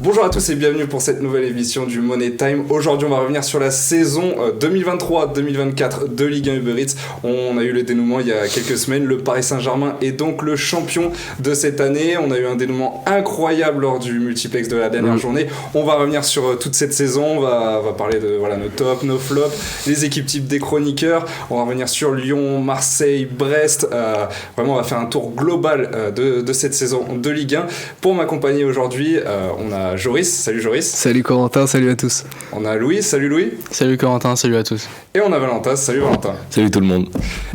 Bonjour à tous et bienvenue pour cette nouvelle émission du Money Time. Aujourd'hui, on va revenir sur la saison 2023-2024 de Ligue 1 Uber Eats. On a eu le dénouement il y a quelques semaines. Le Paris Saint-Germain est donc le champion de cette année. On a eu un dénouement incroyable lors du multiplex de la dernière journée. On va revenir sur toute cette saison. On va parler de nos tops, nos flops, les équipes types des chroniqueurs. On va revenir sur Lyon, Marseille, Brest. Vraiment, on va faire un tour global de cette saison de Ligue 1. Pour m'accompagner aujourd'hui, on a Joris. Salut Joris. Salut Corentin, salut à tous. On a Louis. Salut Louis. Salut Corentin, salut à tous. Et on a Valentin. Salut Valentin. Salut tout le monde.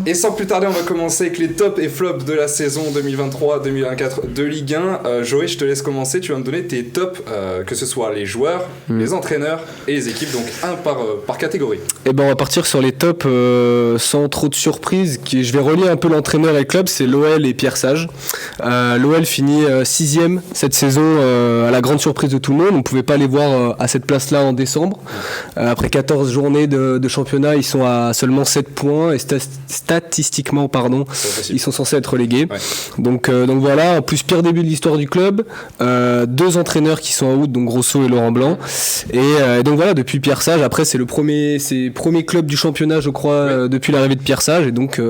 Et sans plus tarder, on va commencer avec les tops et flops de la saison 2023-2024 de Ligue 1. Joris, je te laisse commencer. Tu vas me donner tes tops, que ce soit les joueurs, les entraîneurs et les équipes, donc un par catégorie. Et ben on va partir sur les tops sans trop de surprises. Je vais relier un peu l'entraîneur et le club, c'est l'OL et Pierre Sage. L'OL finit 6ème cette saison à la grande surprise de tout le monde. On ne pouvait pas les voir à cette place-là en décembre. Après 14 journées de championnat, ils sont à seulement 7 points et statistiquement, ils sont censés être relégués. Ouais. Donc voilà, en plus pire début de l'histoire du club. 2 entraîneurs qui sont en out, donc Grosso et Laurent Blanc. Et donc voilà, depuis Pierre Sage, après c'est le premier club du championnat, je crois, depuis l'arrivée de Pierre Sage. Et donc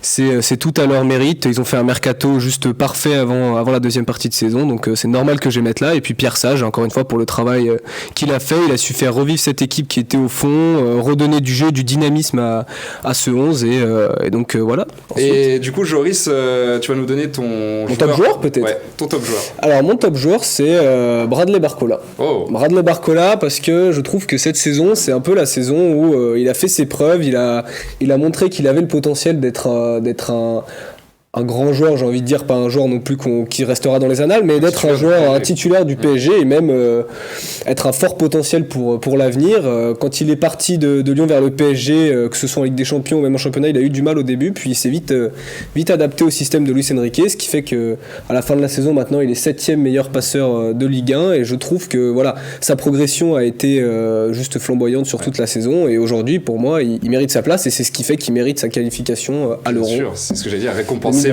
c'est tout à leur mérite. Ils ont fait un mercato juste parfait avant la deuxième partie de saison. Donc c'est normal que je les mette là. Et puis Pierre Sage, encore une fois, pour le travail qu'il a fait, il a su faire revivre cette équipe qui était au fond, redonner du jeu, du dynamisme à ce 11 et donc voilà. Ensuite, et du coup, Joris, tu vas nous donner ton top joueur peut-être. Ouais, ton top joueur. Alors mon top joueur, c'est Bradley Barcola. Bradley Barcola, parce que je trouve que cette saison, c'est un peu la saison où il a fait ses preuves, il a montré qu'il avait le potentiel d'être un grand joueur, j'ai envie de dire, pas un joueur non plus qui restera dans les annales, mais d'être un titulaire du PSG et même être un fort potentiel pour l'avenir. Quand il est parti de Lyon vers le PSG, que ce soit en Ligue des Champions ou même en championnat, il a eu du mal au début, puis il s'est vite adapté au système de Luis Enrique, ce qui fait que à la fin de la saison, maintenant, il est 7e meilleur passeur de Ligue 1 et je trouve que voilà, sa progression a été juste flamboyante sur toute la saison et aujourd'hui, pour moi, il mérite sa place et c'est ce qui fait qu'il mérite sa qualification à l'Euro. Bien sûr, c'est ce que j'allais dire, récompensé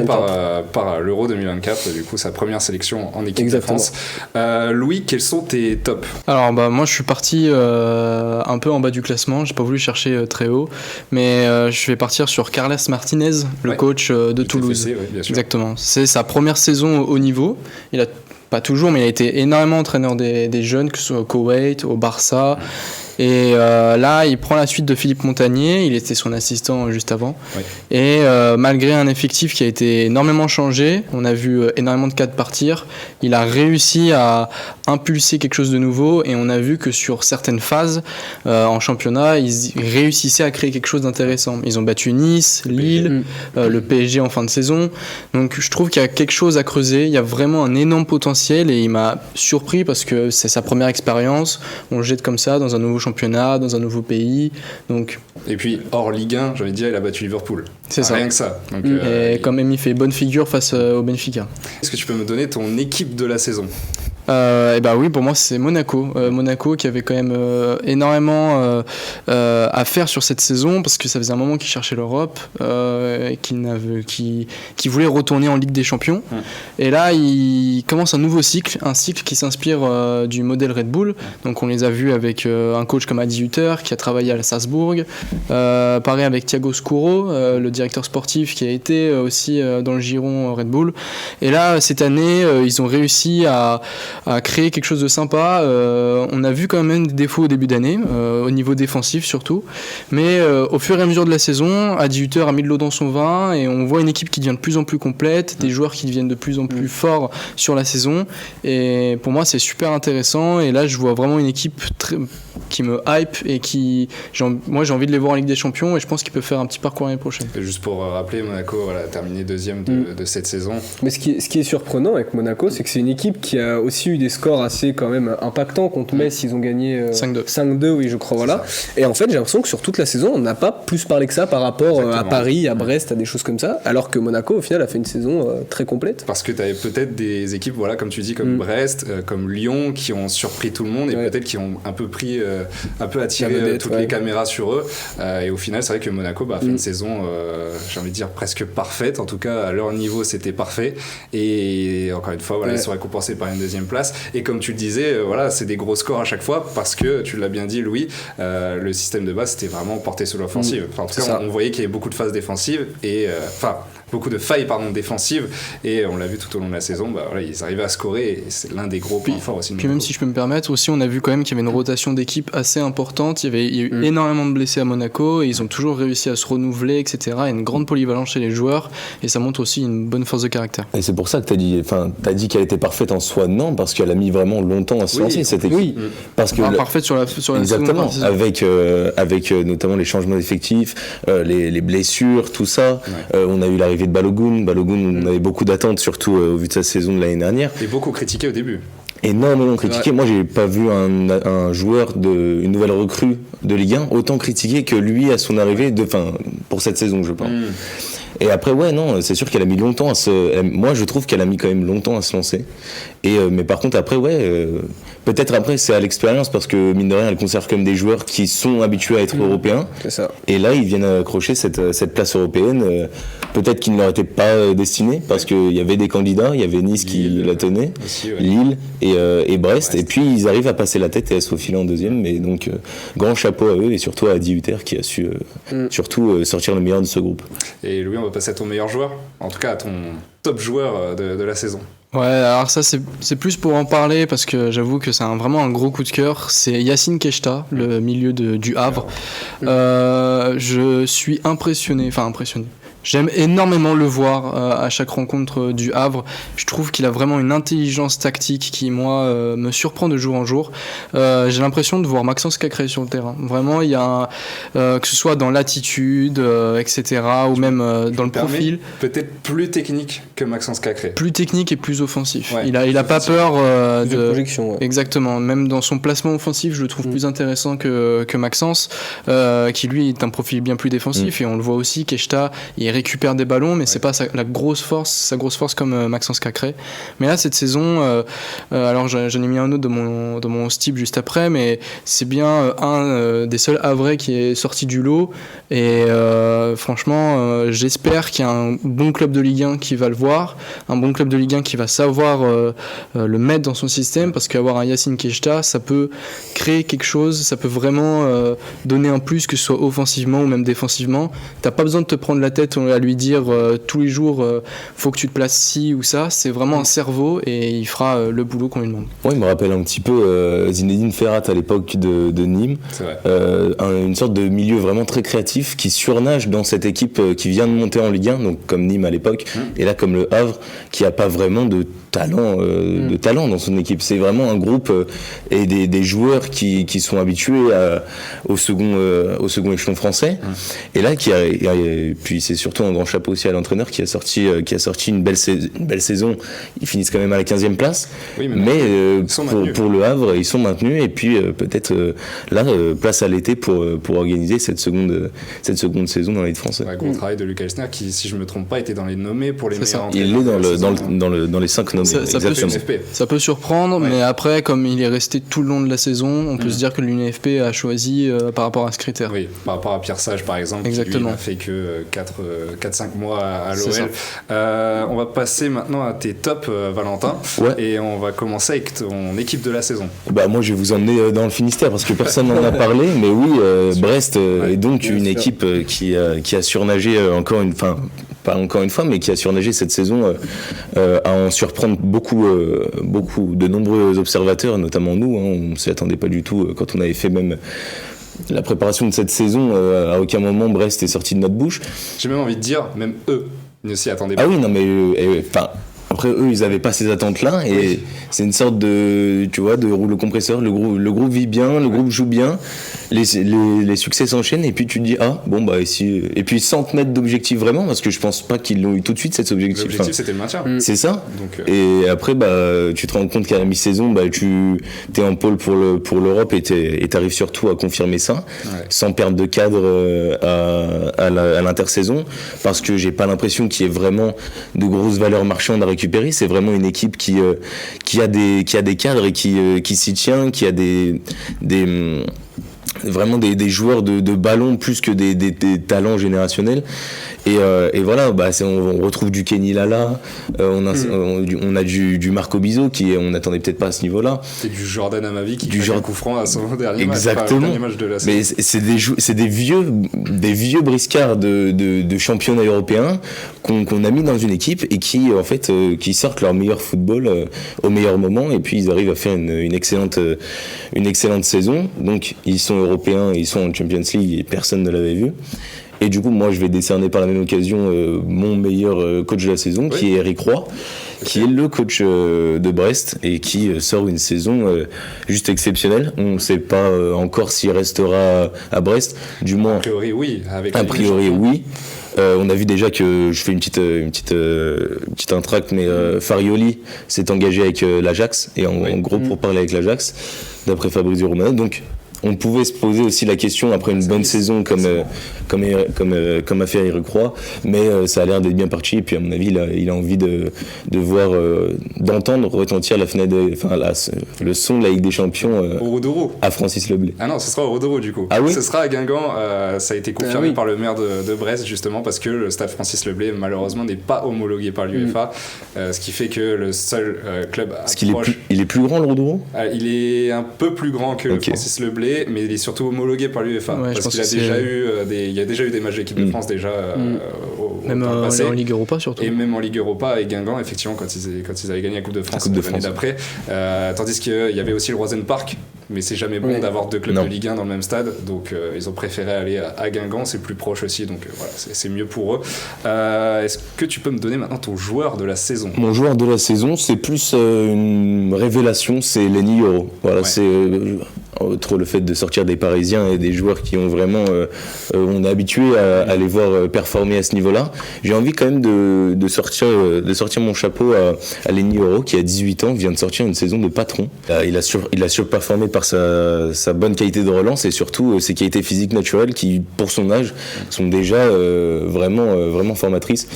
par l'Euro 2024, du coup sa première sélection en équipe de France. Louis, quels sont tes tops ? Alors moi je suis parti un peu en bas du classement, j'ai pas voulu chercher très haut, mais je vais partir sur Carles Martinez, le coach de Toulouse. FFC, bien sûr. Exactement, c'est sa première saison au haut niveau, il a pas toujours, mais il a été énormément entraîneur des jeunes, que ce soit au Koweït, au Barça. Et là, il prend la suite de Philippe Montagnier, il était son assistant juste avant. Oui. Et malgré un effectif qui a été énormément changé, on a vu énormément de cadres partir, il a réussi à impulser quelque chose de nouveau et on a vu que sur certaines phases en championnat, ils réussissaient à créer quelque chose d'intéressant. Ils ont battu Nice, Lille, le PSG en fin de saison. Donc je trouve qu'il y a quelque chose à creuser, il y a vraiment un énorme potentiel et il m'a surpris parce que c'est sa première expérience, on le jette comme ça dans un nouveau championnat, dans un nouveau pays. Donc... Et puis hors Ligue 1, j'ai envie de dire, il a battu Liverpool. C'est ça. Rien que ça. Donc, et quand même, il fait bonne figure face au Benfica. Est-ce que tu peux me donner ton équipe de la saison ? Et bah oui, pour moi c'est Monaco. Monaco qui avait quand même énormément à faire sur cette saison parce que ça faisait un moment qu'ils cherchaient l'Europe, qui voulaient retourner en Ligue des Champions. Et là, ils commencent un nouveau cycle, un cycle qui s'inspire du modèle Red Bull. Donc on les a vus avec un coach comme Adi Hütter qui a travaillé à Salzbourg, pareil avec Thiago Scuro, le directeur sportif qui a été aussi dans le giron Red Bull. Et là, cette année, ils ont réussi à créer quelque chose de sympa. On a vu quand même des défauts au début d'année, au niveau défensif surtout, mais au fur et à mesure de la saison, Adi Hütter a mis de l'eau dans son vin et on voit une équipe qui devient de plus en plus complète, des joueurs qui deviennent de plus en plus forts sur la saison et pour moi c'est super intéressant et là je vois vraiment une équipe qui me hype et moi j'ai envie de les voir en Ligue des Champions et je pense qu'ils peuvent faire un petit parcours l'année prochaine. Et juste pour rappeler, Monaco a terminé 2e de cette saison. Mais ce qui est surprenant avec Monaco, c'est que c'est une équipe qui a aussi eu des scores assez quand même impactants. Contre Metz, ils ont gagné 5-2, oui, je crois, voilà. Et en fait, j'ai l'impression que sur toute la saison, on n'a pas plus parlé que ça par rapport à Paris, à Brest, à des choses comme ça, alors que Monaco, au final, a fait une saison très complète. Parce que tu avais peut-être des équipes, voilà, comme tu dis, comme Brest, comme Lyon, qui ont surpris tout le monde et peut-être qui ont un peu attiré toutes les caméras sur eux. Et au final, c'est vrai que Monaco a fait une saison, j'ai envie de dire, presque parfaite. En tout cas, à leur niveau, c'était parfait. Et encore une fois, voilà, ils sont récompensés par une 2e place. Et comme tu le disais, voilà, c'est des gros scores à chaque fois parce que, tu l'as bien dit Louis, le système de base c'était vraiment porté sur l'offensive. Enfin, en tout cas, on voyait qu'il y avait beaucoup de phases défensives et beaucoup de failles défensives, et on l'a vu tout au long de la saison, voilà, ils arrivaient à scorer et c'est l'un des gros points forts aussi. Puis même si je peux me permettre, aussi on a vu quand même qu'il y avait une rotation d'équipe assez importante, il y a eu énormément de blessés à Monaco et ils ont toujours réussi à se renouveler, etc. Il y a une grande polyvalence chez les joueurs et ça montre aussi une bonne force de caractère. Et c'est pour ça que t'as dit qu'elle était parfaite en soi, non, parce qu'elle a mis vraiment longtemps à se lancer cette équipe. Oui, parce que parfaite sur la exactement, seconde, avec notamment les changements d'effectifs, les blessures, tout ça. On a eu l'arrivée de Balogun, on avait beaucoup d'attentes, surtout au vu de sa saison de l'année dernière. Et beaucoup critiqué au début. Énormément critiqué. Moi, j'ai pas vu un joueur une nouvelle recrue de Ligue 1 autant critiqué que lui à son arrivée, pour cette saison, je pense. Et après, c'est sûr qu'elle a mis longtemps moi, je trouve qu'elle a mis quand même longtemps à se lancer. Mais par contre, après, peut-être après, c'est à l'expérience parce que, mine de rien, elle conserve quand même des joueurs qui sont habitués à être européens. C'est ça. Et là, ils viennent accrocher cette place européenne. Peut-être qu'ils ne leur étaient pas destinés parce qu'il y avait des candidats. Il y avait Nice qui la tenait, aussi, Lille et Brest. Et puis, ils arrivent à passer la tête et à se faufiler en deuxième. Mais donc, grand chapeau à eux et surtout à Adi Hutter qui a su surtout sortir le meilleur de ce groupe. Et Louis, on va passer à ton meilleur joueur, en tout cas à ton top joueur de la saison. Ouais, alors ça c'est plus pour en parler parce que j'avoue que c'est vraiment un gros coup de cœur. C'est Yacine Keshta, le milieu du Havre. Je suis impressionné. J'aime énormément le voir à chaque rencontre du Havre. Je trouve qu'il a vraiment une intelligence tactique qui, moi, me surprend de jour en jour. J'ai l'impression de voir Maxence Cacré sur le terrain. Vraiment, il y a que ce soit dans l'attitude, etc., ou même dans le profil. Peut-être plus technique que Maxence Cacré. Plus technique et plus offensif. Ouais, il a pas peur de projection. Ouais. Exactement. Même dans son placement offensif, je le trouve plus intéressant que Maxence, qui lui est un profil bien plus défensif. Et on le voit aussi, Keshta, il récupère des ballons, mais c'est pas sa grosse force comme Maxence Cacré. Mais là, cette saison, alors j'en ai mis un autre dans mon Steep juste après, mais c'est bien un des seuls Havrais qui est sorti du lot. Et franchement, j'espère qu'il y a un bon club de Ligue 1 qui va le voir, un bon club de Ligue 1 qui va savoir le mettre dans son système, parce qu'avoir un Yacine Keshta, ça peut créer quelque chose, ça peut vraiment donner un plus, que ce soit offensivement ou même défensivement. T'as pas besoin de te prendre la tête à lui dire tous les jours faut que tu te places ci ou ça. C'est vraiment un cerveau et il fera le boulot qu'on lui demande. Ouais, il me rappelle un petit peu Zinedine Ferrat à l'époque de Nîmes. C'est vrai. Une sorte de milieu vraiment très créatif qui surnage dans cette équipe qui vient de monter en Ligue 1, donc comme Nîmes à l'époque, et là comme le Havre qui a pas vraiment de talent dans son équipe. C'est vraiment un groupe et des joueurs qui sont habitués au second échelon français. Et là puis c'est surtout un grand chapeau aussi à l'entraîneur qui a sorti une belle saison. Ils finissent quand même à la 15e place. Oui, mais pour le Havre, ils sont maintenus et puis peut-être place à l'été pour organiser cette seconde saison dans l'élite française. Ouais, gros travail de Lucas Elsner qui, si je me trompe pas, était dans les nommés pour les meilleurs entraîneurs. Il est dans les 5 nommés. Ça peut surprendre, mais après, comme il est resté tout le long de la saison, on peut se dire que l'UNFP a choisi par rapport à ce critère. Oui, par rapport à Pierre Sage par exemple, exactement, qui lui n'a fait que 4-5 mois à l'OL. On va passer maintenant à tes tops, Valentin, et on va commencer avec ton équipe de la saison. Moi je vais vous emmener dans le Finistère parce que personne n'en a parlé, mais oui, Brest est donc une équipe qui a surnagé pas encore une fois, mais qui a surnagé cette saison à en surprendre beaucoup, de nombreux observateurs, notamment nous. On ne s'y attendait pas du tout quand on avait fait même la préparation de cette saison. À aucun moment Brest est sorti de notre bouche. J'ai même envie de dire, même eux ne s'y attendaient pas. Ah oui, non mais après eux ils n'avaient pas ces attentes-là et c'est une sorte de rouleau compresseur. Le groupe vit bien, le groupe joue bien, les succès s'enchaînent et puis tu te dis et puis sans te mettre d'objectif vraiment, parce que je pense pas qu'ils l'ont eu tout de suite cet objectif. L'objectif c'était le maintien. C'est ça. Donc, et après tu te rends compte qu'à la mi-saison tu t'es en pôle pour l'Europe et t'arrives surtout à confirmer ça sans perdre de cadre à l'intersaison, parce que j'ai pas l'impression qu'il y ait vraiment de grosses valeurs marchandes à récupérer. C'est vraiment une équipe qui a des cadres et qui s'y tient, qui a vraiment des joueurs de ballon plus que des talents générationnels. Et voilà, on retrouve du Kenny Lala, on a du Marco Bizot qui on n'attendait peut-être pas à ce niveau-là. Et du Jordan Amavi qui fait un coup franc à son dernier Exactement. match de la saison. Mais c'est des vieux briscards de championnat européen qu'on a mis dans une équipe et qui en fait qui sortent leur meilleur football au meilleur moment, et puis ils arrivent à faire une excellente saison. Donc ils sont européens, ils sont en Champions League et personne ne l'avait vu. Et du coup, moi, je vais décerner par la même occasion mon meilleur coach de la saison, qui est Eric Roy, qui est le coach de Brest et qui sort une saison juste exceptionnelle. On ne sait pas encore s'il restera à Brest, du moins. A priori, oui. A priori, oui. On a vu déjà que, je fais une petite intracte, mais Farioli s'est engagé avec l'Ajax, et en gros pour parler avec l'Ajax, d'après Fabrizio Romano. Donc, on pouvait se poser aussi la question après une bonne saison comme a fait Eric Roy, mais ça a l'air d'être bien parti, et puis à mon avis il a envie de voir, d'entendre retentir le son de la Ligue des Champions à Francis Leblay. Ah non, ce sera au Rodoro du coup. Ah oui, ce sera à Guingamp, ça a été confirmé par le maire de Brest justement, parce que le stade Francis Leblay malheureusement n'est pas homologué par l'UEFA, ce qui fait que le seul club il est plus grand, le Rodoro? Il est un peu plus grand que le Francis Leblay, mais il est surtout homologué par l'UEFA, parce qu'il a il y a déjà eu des matchs d'équipe de France déjà même dans le passé, en Ligue Europa surtout, et même en Ligue Europa et Guingamp effectivement quand ils avaient gagné la Coupe de France l'année d'après, tandis qu'il y avait aussi le Roisen Park, mais c'est jamais bon d'avoir deux clubs de Ligue 1 dans le même stade, donc ils ont préféré aller à Guingamp, c'est plus proche aussi, donc voilà, c'est mieux pour eux. Est-ce que tu peux me donner maintenant ton joueur de la saison? Mon joueur de la saison, c'est plus une révélation, c'est Lenny Yoro. Voilà, c'est outre le fait de sortir des Parisiens et des joueurs qui ont vraiment on est habitué à les voir performer à ce niveau-là. J'ai envie quand même de sortir mon chapeau à Lenny Yoro, qui a 18 ans, vient de sortir une saison de patron. Il a surperformé par sa bonne qualité de relance et surtout ses qualités physiques naturelles qui, pour son âge, sont déjà vraiment formatrices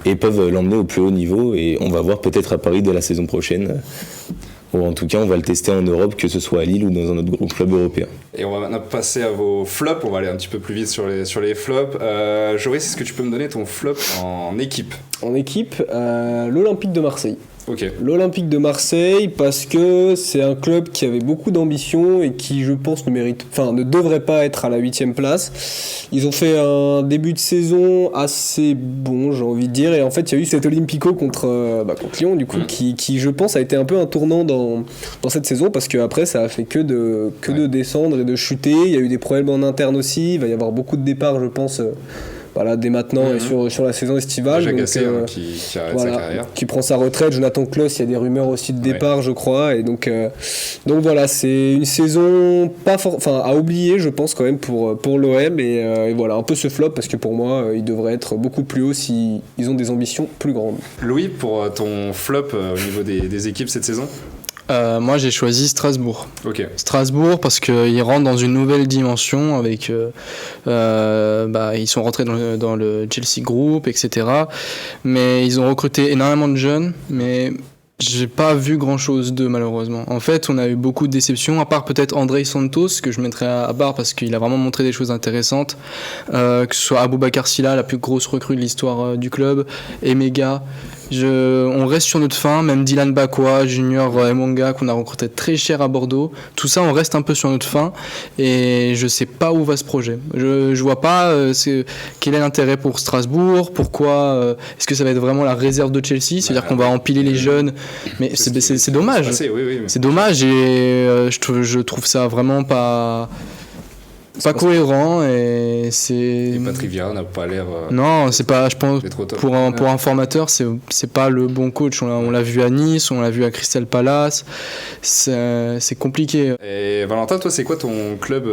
et peuvent l'emmener au plus haut niveau, et on va voir peut-être à Paris dès la saison prochaine. Ou en tout cas, on va le tester en Europe, que ce soit à Lille ou dans un autre gros club européen. Et on va maintenant passer à vos flops. On va aller un petit peu plus vite sur les flops. Joris, est-ce que tu peux me donner ton flop en équipe? En équipe, l'Olympique de Marseille. Okay. L'Olympique de Marseille, parce que c'est un club qui avait beaucoup d'ambition et qui, je pense, ne devrait pas être à la 8e place. Ils ont fait un début de saison assez bon, j'ai envie de dire, et en fait, il y a eu cet Olympico contre Lyon, du coup, qui, je pense, a été un peu un tournant dans cette saison, parce qu'après, ça a fait que de descendre et de chuter. Il y a eu des problèmes en interne aussi. Il va y avoir beaucoup de départs, je pense. Dès maintenant et sur la saison estivale. Jacques Gasset qui arrête sa carrière. Qui prend sa retraite. Jonathan Klaus, il y a des rumeurs aussi de départ, je crois. Et donc voilà, c'est une saison à oublier, je pense, quand même, pour l'OM. Et voilà, un peu ce flop, parce que pour moi, il devrait être beaucoup plus haut s'ils ont des ambitions plus grandes. Louis, pour ton flop au niveau des équipes cette saison? Moi j'ai choisi Strasbourg. Okay. Strasbourg parce qu'ils rentrent dans une nouvelle dimension avec ils sont rentrés dans le Chelsea Group, etc. Mais ils ont recruté énormément de jeunes, mais j'ai pas vu grand chose d'eux malheureusement. En fait, on a eu beaucoup de déceptions, à part peut-être André Santos, que je mettrais à part parce qu'il a vraiment montré des choses intéressantes, que ce soit Aboubacar Sylla, la plus grosse recrue de l'histoire du club, Emega. On reste sur notre fin, même Dylan Bakwa, Junior Emonga, qu'on a recruté très cher à Bordeaux. Tout ça, on reste un peu sur notre fin et je sais pas où va ce projet. Je vois pas quel est l'intérêt pour Strasbourg, pourquoi, est-ce que ça va être vraiment la réserve de Chelsea, c'est-à-dire qu'on va empiler les jeunes, mais c'est dommage. C'est dommage et je trouve ça vraiment pas cohérent et c'est. Et Patrick n'a pas l'air. Non, c'est pas. Je pense pour un formateur, c'est pas le bon coach. On l'a vu à Nice, on l'a vu à Crystal Palace. C'est compliqué. Et Valentin, toi, c'est quoi ton club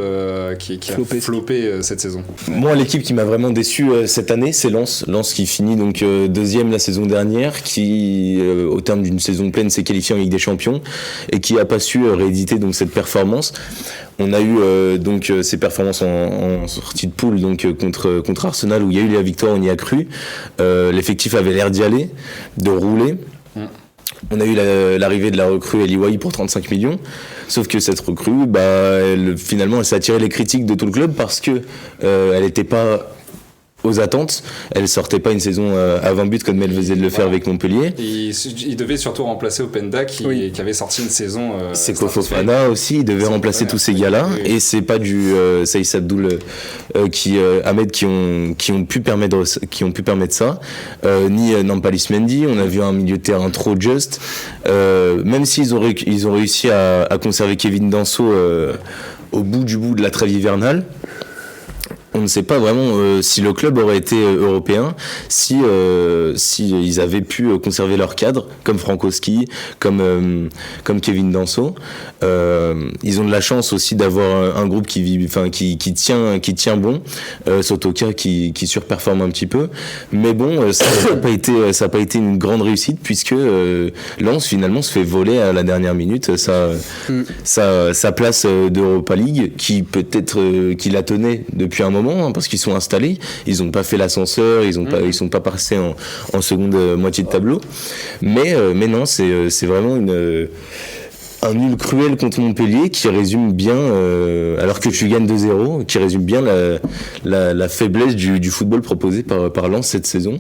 qui a floppé cette saison? Moi, l'équipe qui m'a vraiment déçu cette année, c'est Lens. Lens qui finit donc deuxième la saison dernière, qui au terme d'une saison pleine s'est qualifié en Ligue des Champions et qui a pas su rééditer donc cette performance. On a eu ces performances en sortie de poule donc contre Arsenal, où il y a eu la victoire, on y a cru. L'effectif avait l'air d'y aller, de rouler. On a eu l'arrivée de la recrue Eli Wahi pour 35 millions, sauf que cette recrue, finalement, elle s'est attiré les critiques de tout le club parce que elle n'était pas aux attentes. Elle sortait pas une saison à 20 buts comme elle faisait de le faire avec Montpellier. Il devait surtout remplacer Openda qui avait sorti une saison. Seko Fofana aussi, il devait remplacer tous ces gars-là. Oui. Et c'est pas du Saïs Abdoul Ahmed qui ont pu permettre ça, ni Nampalis Mendy. On a vu un milieu de terrain trop juste. Même s'ils ont réussi à conserver Kevin Danso au bout de la trêve hivernale. On ne sait pas vraiment si le club aurait été européen, si ils avaient pu conserver leur cadre, comme Frankowski, comme Kevin Danso. Ils ont de la chance aussi d'avoir un groupe qui tient bon. Sotoka qui surperforme un petit peu, mais bon, ça n'a pas été une grande réussite puisque Lens finalement se fait voler à la dernière minute sa place d'Europa League qui peut-être qui la tenait depuis un moment. Parce qu'ils sont installés, ils n'ont pas fait l'ascenseur, ils sont pas passés en seconde moitié de tableau. Mais non, c'est vraiment un nul cruel contre Montpellier qui résume bien, alors que tu gagnes 2-0, qui résume bien la faiblesse du football proposé par Lens cette saison.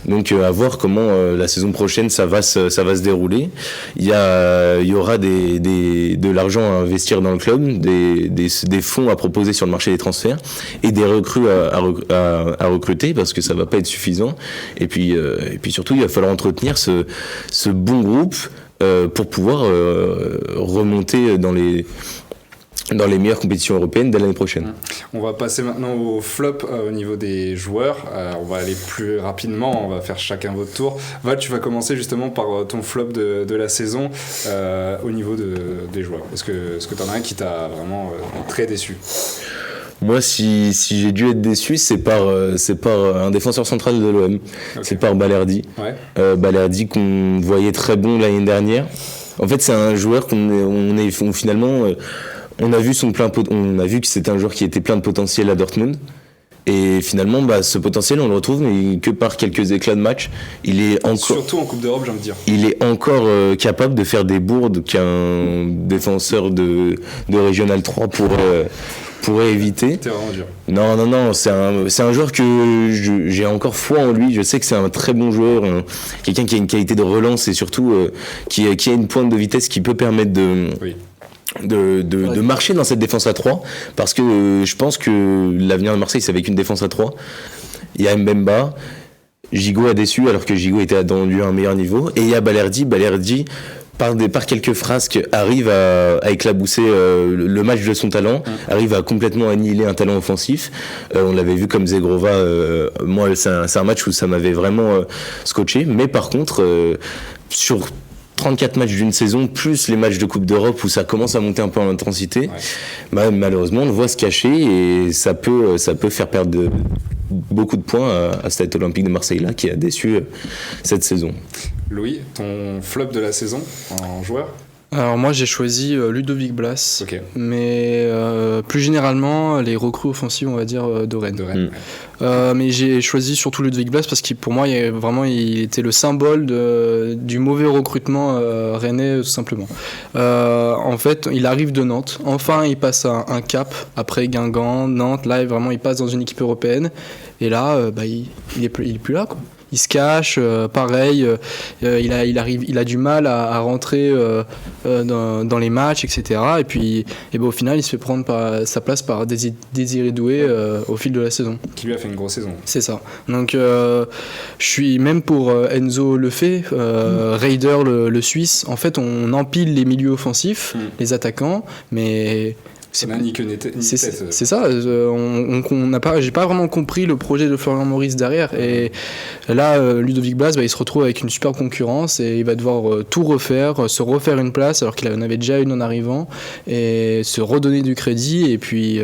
Donc à voir comment la saison prochaine ça va se dérouler. Il y aura de l'argent à investir dans le club, des fonds à proposer sur le marché des transferts et des recrues à recruter parce que ça va pas être suffisant. Et puis surtout il va falloir entretenir ce bon groupe pour pouvoir remonter dans les meilleures compétitions européennes dès l'année prochaine. On va passer maintenant au flop au niveau des joueurs. On va aller plus rapidement, on va faire chacun votre tour. Val, tu vas commencer justement par ton flop de la saison au niveau des joueurs. Est-ce que tu en as un qui t'a vraiment très déçu ? Moi, si j'ai dû être déçu, c'est par un défenseur central de l'OM. Okay. C'est par Balerdi. Ouais. Balerdi qu'on voyait très bon l'année dernière. En fait, c'est un joueur finalement... On a vu que c'était un joueur qui était plein de potentiel à Dortmund. Et finalement, ce potentiel, on le retrouve, mais que par quelques éclats de match. Surtout en Coupe d'Europe, j'ai envie de dire. Il est encore capable de faire des bourdes qu'un défenseur de Régional 3 pourrait éviter. C'était vraiment dur. Non, c'est un joueur que j'ai encore foi en lui. Je sais que c'est un très bon joueur, quelqu'un qui a une qualité de relance et surtout qui a une pointe de vitesse qui peut permettre de marcher dans cette défense à 3 parce que je pense que l'avenir de Marseille c'est avec une défense à 3. Il y a Mbemba, Gigot a déçu alors que Gigot était attendu à un meilleur niveau et il y a Balerdi par quelques frasques arrive à éclabousser le match de son talent, arrive à complètement annihiler un talent offensif. On l'avait vu comme Zegrova, moi c'est un match où ça m'avait vraiment scotché, mais par contre sur 34 matchs d'une saison, plus les matchs de Coupe d'Europe où ça commence à monter un peu en intensité, malheureusement on le voit se cacher et ça peut faire perdre beaucoup de points à Stade Olympique de Marseille-là qui a déçu cette saison. Louis, ton flop de la saison en joueur ? Alors moi j'ai choisi Ludovic Blas, mais plus généralement les recrues offensives on va dire de Rennes. Mais j'ai choisi surtout Ludovic Blas parce que pour moi il était le symbole du mauvais recrutement rennais tout simplement. En fait il arrive de Nantes, enfin il passe un cap après Guingamp, Nantes, là vraiment il passe dans une équipe européenne et là il est plus là quoi. Il se cache, pareil, il a du mal à rentrer dans les matchs, etc. Et puis au final, il se fait prendre sa place par Désiré Doué au fil de la saison. Qui lui a fait une grosse saison. C'est ça. Donc je suis même pour Enzo Lefebvre, Raider le Suisse. En fait, on empile les milieux offensifs, les attaquants, mais... C'est ça. J'ai pas vraiment compris le projet de Florian Maurice derrière. Et là, Ludovic Blas, il se retrouve avec une super concurrence et il va devoir tout refaire, se refaire une place alors qu'il en avait déjà une en arrivant et se redonner du crédit et puis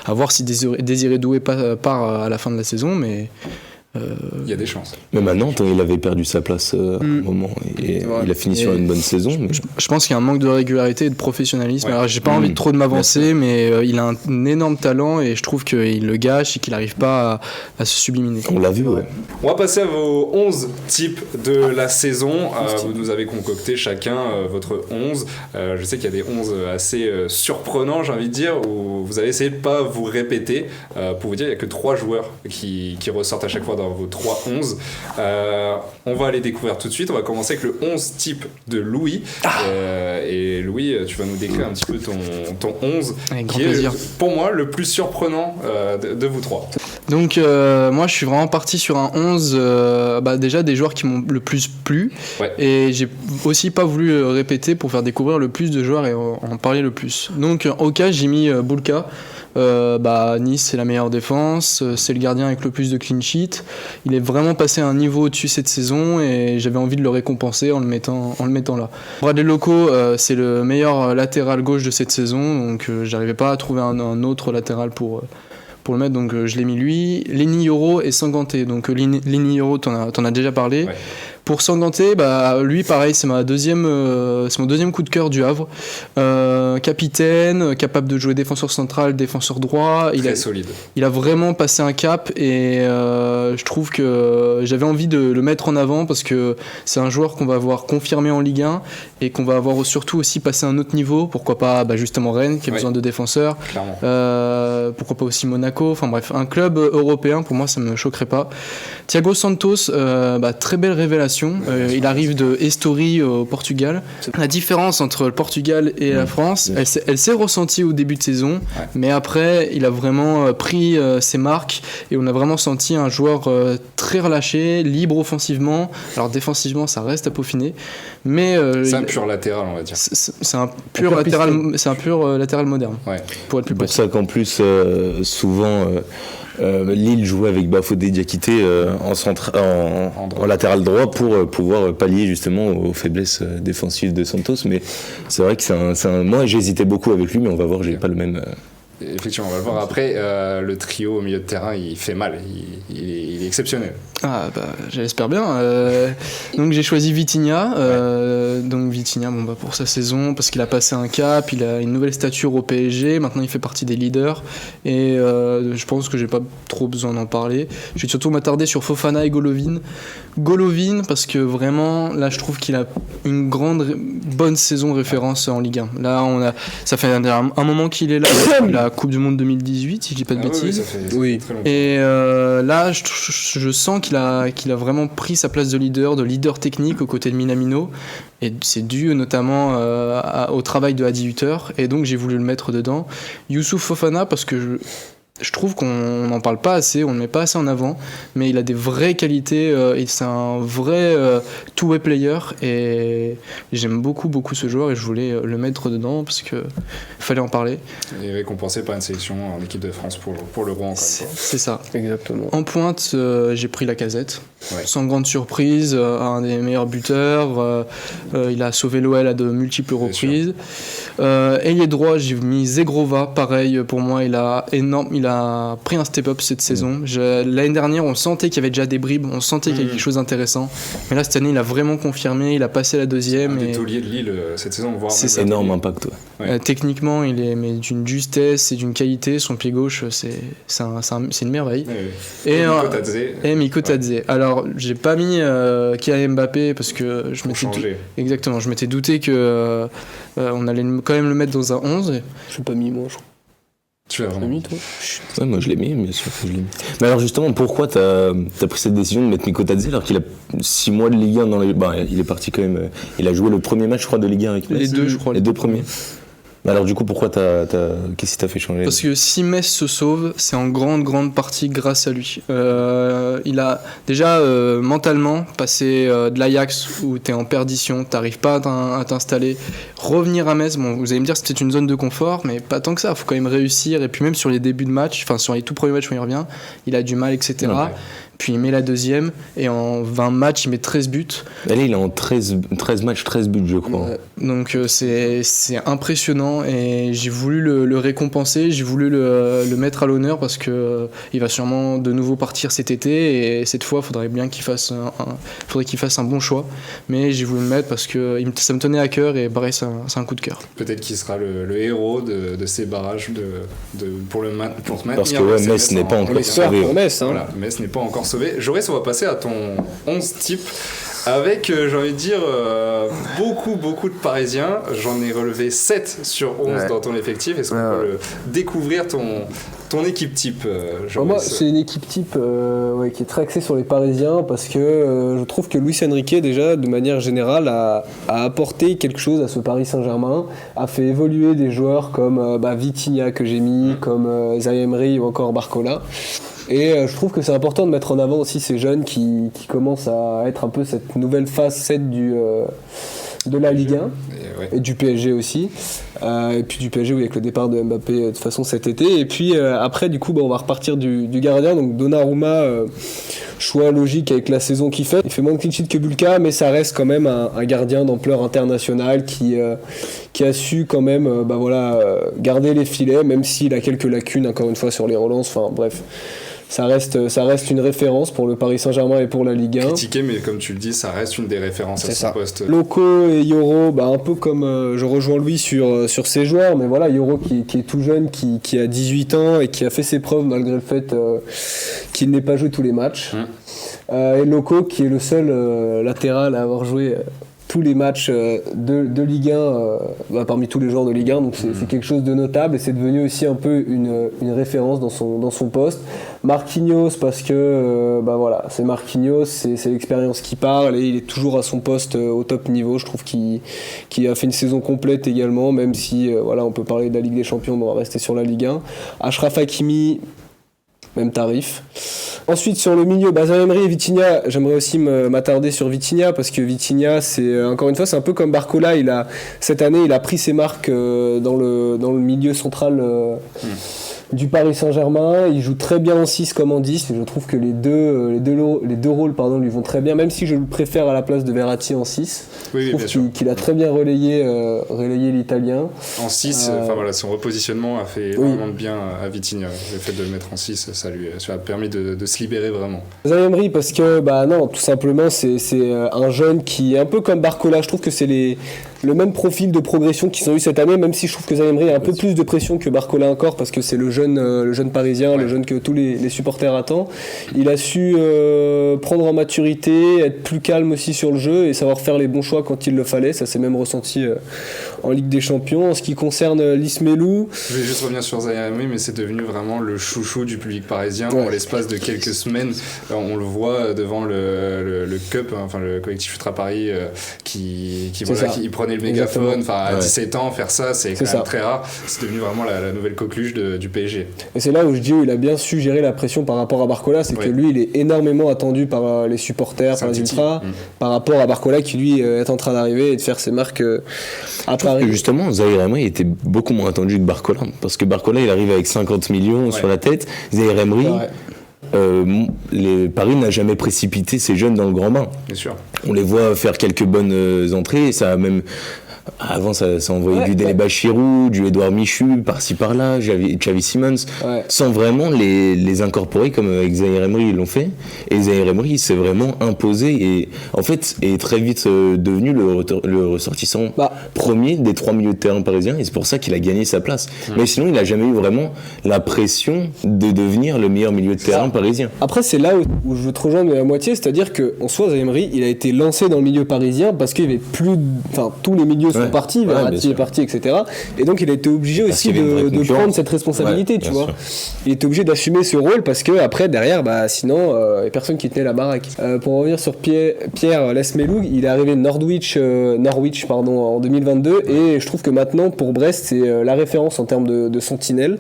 à voir si Désiré Doué part à la fin de la saison. Mais Il y a des chances. Même à Nantes, il avait perdu sa place à un moment et il a fini sur une bonne saison. Mais... Je pense qu'il y a un manque de régularité et de professionnalisme. Alors, j'ai pas envie de trop de m'avancer, mais il a un énorme talent et je trouve qu'il le gâche et qu'il n'arrive pas à se sublimer. On l'a vu, ouais. On va passer à vos 11 types de la saison. Vous nous avez concocté chacun votre 11. Je sais qu'il y a des 11 assez surprenants, j'ai envie de dire, où vous allez essayer de pas vous répéter. Pour vous dire, il n'y a que 3 joueurs qui ressortent à chaque fois dans vos 3-11. On va aller découvrir tout de suite. On va commencer avec le 11 type de Louis. Et Louis, tu vas nous décrire un petit peu ton 11, avec qui est pour moi le plus surprenant de vous 3. Donc moi je suis vraiment parti sur un 11 déjà des joueurs qui m'ont le plus plu, et j'ai aussi pas voulu répéter pour faire découvrir le plus de joueurs et en parler le plus. Donc au cas j'ai mis Boulka. Nice c'est la meilleure défense, c'est le gardien avec le plus de clean sheet. Il est vraiment passé à un niveau au-dessus cette saison et j'avais envie de le récompenser en le mettant là. Bradley Loco, c'est le meilleur latéral gauche de cette saison, donc j'arrivais pas à trouver un autre latéral pour le mettre, donc je l'ai mis lui. Lenny Yoro et Sanganté. Donc Lenny Yoro, t'en as déjà parlé. Ouais. Pour Sanganté, lui pareil, c'est mon deuxième coup de cœur du Havre. Capitaine, capable de jouer défenseur central, défenseur droit. Très solide. Il a vraiment passé un cap et je trouve que j'avais envie de le mettre en avant parce que c'est un joueur qu'on va voir confirmé en Ligue 1 et qu'on va avoir surtout aussi passé à un autre niveau. Pourquoi pas justement Rennes qui a besoin de défenseurs. Pourquoi pas aussi Monaco. Enfin bref, un club européen pour moi ça me choquerait pas. Thiago Santos, très belle révélation. Il arrive de Estoril au Portugal. La différence entre le Portugal et la France, elle s'est ressentie au début de saison, mais après il a vraiment pris ses marques et on a vraiment senti un joueur très relâché, libre offensivement. Alors défensivement ça reste à peaufiner, mais c'est un pur latéral, on va dire. C'est un pur latéral moderne. Pour être plus précis. C'est pour ça qu'en plus souvent Lille jouait avec Bafodé Diakité en latéral droit pour pouvoir pallier justement aux faiblesses défensives de Santos, mais c'est vrai que moi j'hésitais beaucoup avec lui, mais on va voir, j'ai pas le même... Effectivement, on va le voir après. Le trio au milieu de terrain, il fait mal. Il est exceptionnel. J'espère bien. Donc j'ai choisi Vitinha. Donc Vitinha, pour sa saison, parce qu'il a passé un cap, il a une nouvelle stature au PSG. Maintenant, il fait partie des leaders. Et je pense que j'ai pas trop besoin d'en parler. Je vais surtout m'attarder sur Fofana et Golovin. Golovin, parce que vraiment, là, je trouve qu'il a une bonne saison référence en Ligue 1. Là, ça fait un moment qu'il est là. La Coupe du Monde 2018, si je dis pas de bêtises. Oui. Et là, je sens qu'il a vraiment pris sa place de leader technique aux côtés de Minamino. Et c'est dû notamment au travail de Adi Hutter. Et donc, j'ai voulu le mettre dedans. Youssouf Fofana, parce que je trouve qu'on n'en parle pas assez, on ne le met pas assez en avant, mais il a des vraies qualités et c'est un vrai two-way player et j'aime beaucoup ce joueur et je voulais le mettre dedans parce qu'il fallait en parler. Et récompensé par une sélection en équipe de France pour l'Euro encore une fois. C'est ça. Exactement. En pointe, j'ai pris Lacazette. Sans grande surprise, un des meilleurs buteurs. Il a sauvé l'OL à de multiples reprises. Ailier droit, j'ai mis Zegrova. Pareil, pour moi, il a pris un step-up cette saison. L'année dernière, on sentait qu'il y avait déjà des bribes, on sentait qu'il y avait quelque chose d'intéressant. Mais là, cette année, il a vraiment confirmé, il a passé la deuxième. Un des tauliers de Lille cette saison, on voit. C'est énorme impact. Techniquement, il est d'une justesse et d'une qualité. Son pied gauche, c'est une merveille. Et Miko Tadze. Alors, j'ai pas mis Kylian Mbappé parce que je m'étais douté que on allait quand même le mettre dans un 11. Je l'ai pas mis moi, je crois. Tu l'as vraiment mis, toi? Ouais, moi je l'ai mis, bien sûr que je l'ai mis. Mais alors justement, pourquoi t'as pris cette décision de mettre Miko Tadze alors qu'il a 6 mois de Ligue 1 dans les... il est parti quand même... Il a joué le premier match, je crois, de Ligue 1 avec Metz. Les deux premiers. Alors du coup, pourquoi qu'est-ce qui t'a fait changer? Parce que si Metz se sauve, c'est en grande partie grâce à lui. Il a déjà mentalement passé de l'Ajax où t'es en perdition, t'arrives pas à t'installer, revenir à Metz. Bon, vous allez me dire c'était une zone de confort, mais pas tant que ça. Faut quand même réussir. Et puis même sur les débuts de match, enfin sur les tout premiers matchs où il revient, il a du mal, etc. puis il met la deuxième, et en 20 matchs, il met 13 buts. Là, il est en 13 matchs, 13 buts, je crois. Donc c'est impressionnant, et j'ai voulu le récompenser, j'ai voulu le mettre à l'honneur, parce que il va sûrement de nouveau partir cet été, et cette fois, il faudrait bien qu'il fasse un bon choix. Mais j'ai voulu le mettre parce que ça me tenait à cœur, et pareil, c'est un coup de cœur. Peut-être qu'il sera le héros de ces barrages pour se maintenir. Parce que Metz n'est pas encore sauvé. Voilà, Metz n'est pas encore sauvé. Joris, on va passer à ton 11 type. Avec, j'ai envie de dire, beaucoup de Parisiens. J'en ai relevé 7 sur 11 dans ton effectif. Est-ce qu'on peut découvrir ton équipe type, Joris? Moi, c'est une équipe type qui est très axée sur les Parisiens, parce que je trouve que Luis Enrique, déjà, de manière générale, a apporté quelque chose à ce Paris Saint-Germain, a fait évoluer des joueurs comme Vitinha que j'ai mis, comme Zaïre Emery ou encore Barcola. Et je trouve que c'est important de mettre en avant aussi ces jeunes qui commencent à être un peu cette nouvelle facette de la Ligue 1 et du PSG aussi. Et puis du PSG, avec le départ de Mbappé de toute façon cet été. Et puis après, du coup, on va repartir du gardien. Donc Donnarumma, choix logique avec la saison qu'il fait. Il fait moins de clean sheet que Bulka, mais ça reste quand même un gardien d'ampleur internationale qui a su quand même garder les filets, même s'il a quelques lacunes, encore une fois, sur les relances. Enfin bref. Ça reste une référence pour le Paris Saint-Germain et pour la Ligue 1. Critiqué, mais comme tu le dis, ça reste une des références à son poste. Loco et Yoro, un peu comme je rejoins lui sur ses joueurs, mais voilà, Yoro qui est tout jeune, qui a 18 ans et qui a fait ses preuves malgré le fait qu'il n'ait pas joué tous les matchs. Et Loco qui est le seul latéral à avoir joué tous les matchs de Ligue 1 parmi tous les joueurs de Ligue 1, donc c'est quelque chose de notable, et c'est devenu aussi un peu une référence dans son poste. Marquinhos, parce que c'est Marquinhos, c'est l'expérience qui parle, et il est toujours à son poste au top niveau. Je trouve qu'il a fait une saison complète également, même si on peut parler de la Ligue des Champions, mais on va rester sur la Ligue 1. Achraf Hakimi, même tarif. Ensuite, sur le milieu, Zaïre Emery et Vitinha, j'aimerais aussi m'attarder sur Vitinha, parce que Vitinha, encore une fois, c'est un peu comme Barcola. Cette année, il a pris ses marques dans le milieu central du Paris Saint-Germain. Il joue très bien en 6 comme en 10, et je trouve que les deux rôles lui vont très bien, même si je le préfère à la place de Verratti en 6. Je trouve qu'il a très bien relayé l'Italien. En 6, son repositionnement a fait énormément de bien à Vitinha. Le fait de le mettre en 6, ça lui a permis de se libérer vraiment. Zaïre Emery, parce que tout simplement c'est un jeune qui est un peu comme Barcola. Je trouve que c'est le même profil de progression qu'ils ont eu cette année, même si je trouve que Zaïre Emery a un peu plus de pression que Barcola encore, parce que c'est le jeune parisien, le jeune que tous les supporters attendent. Il a su prendre en maturité, être plus calme aussi sur le jeu et savoir faire les bons choix quand il le fallait. Ça s'est même ressenti en Ligue des Champions. En ce qui concerne Lismelou, je vais juste revenir sur Zaïre Emery, mais c'est devenu vraiment le chouchou du public parisien. En l'espace de quelques semaines, on le voit devant le Cup, le collectif Ultra Paris, qui prenait le mégaphone. À 17 ans, faire ça, c'est quand même très rare. C'est devenu vraiment la nouvelle coqueluche du PSG. Et c'est là où je dis où il a bien su gérer la pression par rapport à Barcola, c'est que lui, il est énormément attendu par les supporters, par les ultras, par rapport à Barcola qui lui est en train d'arriver et de faire ses marques à Paris. Que justement, Zaïre Emery était beaucoup moins attendu que Barcola, parce que Barcola, il arrive avec 50 millions sur la tête. Zaïre Emery, Paris n'a jamais précipité ces jeunes dans le grand bain. Bien sûr. On les voit faire quelques bonnes entrées, ça a même... Avant, ça envoyait du Délé Chirou, du Édouard Michu, par-ci par-là, Xavi Simons, sans vraiment les incorporer comme avec Zaïre Emery ils l'ont fait. Et Zaïre Emery s'est vraiment imposé et en fait est très vite devenu le ressortissant premier des 3 milieux de terrain parisiens, et c'est pour ça qu'il a gagné sa place. Mais sinon, il n'a jamais eu vraiment la pression de devenir le meilleur milieu de terrain parisien. Après, c'est là où je te rejoins de la moitié, c'est-à-dire qu'en soi, Zaïre Emery, il a été lancé dans le milieu parisien parce qu'il y avait tous les milieux sont partis, Verratti est parti, etc. Et donc il a été obligé aussi de prendre cette responsabilité, tu vois. Sûr. Il était obligé d'assumer ce rôle parce que après derrière, sinon il n'y a personne qui tenait la baraque. Pour revenir sur Pierre Lesmelou, il est arrivé de Norwich en 2022 et je trouve que maintenant pour Brest c'est la référence en termes de sentinelle.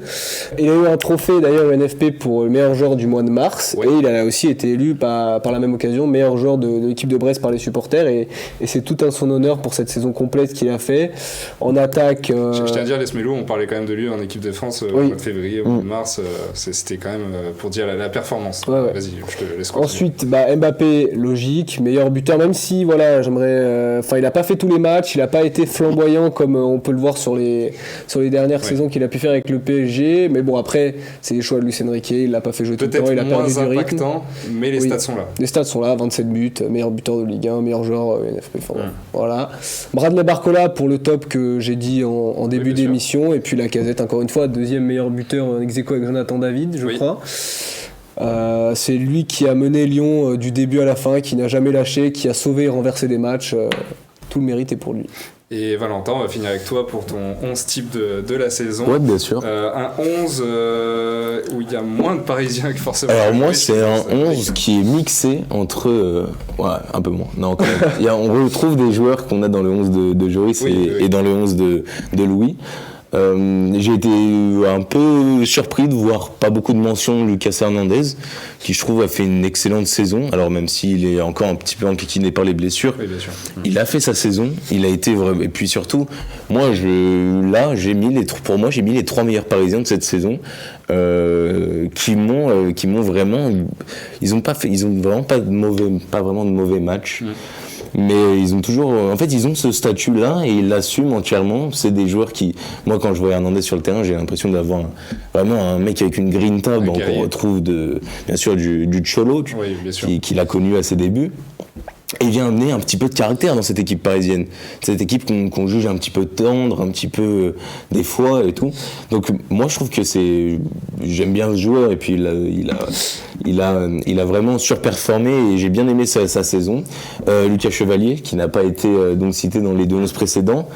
Il a eu un trophée d'ailleurs au NFP pour le meilleur joueur du mois de mars et il a aussi été élu par la même occasion meilleur joueur de l'équipe de Brest par les supporters et c'est tout à son honneur pour cette saison complète qui qu'il a fait. En attaque... Je tiens à dire, Les Smelou, on parlait quand même de lui en équipe de France au mois de février, au mois de mars. C'était quand même pour dire la performance. Ouais. Vas-y, je te laisse continuer. Ensuite, Mbappé, logique, meilleur buteur, même si, voilà, j'aimerais... il n'a pas fait tous les matchs, il n'a pas été flamboyant comme on peut le voir sur les dernières saisons qu'il a pu faire avec le PSG. Mais bon, après, c'est les choix de Luis Enrique, il l'a pas fait jouer tout le temps, il a perdu du rythme. Peut-être moins impactant, mais les stats sont là. Les stats sont là, 27 buts, meilleur buteur de Ligue 1, meilleur joueur NFP. Voilà. Bradley Barcola pour le top que j'ai dit en début d'émission, et puis Lacazette, encore une fois, deuxième meilleur buteur ex aequo avec Jonathan David, je crois. C'est lui qui a mené Lyon du début à la fin, qui n'a jamais lâché, qui a sauvé et renversé des matchs. Tout le mérite est pour lui. Et Valentin, on va finir avec toi pour ton 11 type de la saison. Ouais, bien sûr. Un 11 où il y a moins de Parisiens que forcément. Alors moi, c'est un 11 qui est mixé entre... un peu moins. Non, quand même. On retrouve des joueurs qu'on a dans le 11 de Joris et dans le 11 de Louis. J'ai été un peu surpris de voir pas beaucoup de mentions Lucas Hernandez, qui je trouve a fait une excellente saison. Alors même s'il est encore un petit peu enquiquiné par les blessures, bien sûr. Il a fait sa saison, il a été vraiment. Et puis surtout, moi j'ai mis les 3 meilleurs Parisiens de cette saison, qui m'ont vraiment. Ils ont vraiment pas vraiment de mauvais matchs. Mais ils ont toujours, en fait, ils ont ce statut-là et ils l'assument entièrement. C'est des joueurs qui, moi, quand je vois Hernandez sur le terrain, j'ai l'impression d'avoir vraiment un mec avec une grinta, qu'on retrouve bien sûr du Cholo, qu'il a connu à ses débuts. Et il vient amener un petit peu de caractère dans cette équipe parisienne. Cette équipe qu'on juge un petit peu tendre, un petit peu des fois et tout. Donc moi je trouve que j'aime bien ce joueur et puis il a vraiment surperformé et j'ai bien aimé sa saison. Lucas Chevalier qui n'a pas été donc cité dans les 2 11 précédents,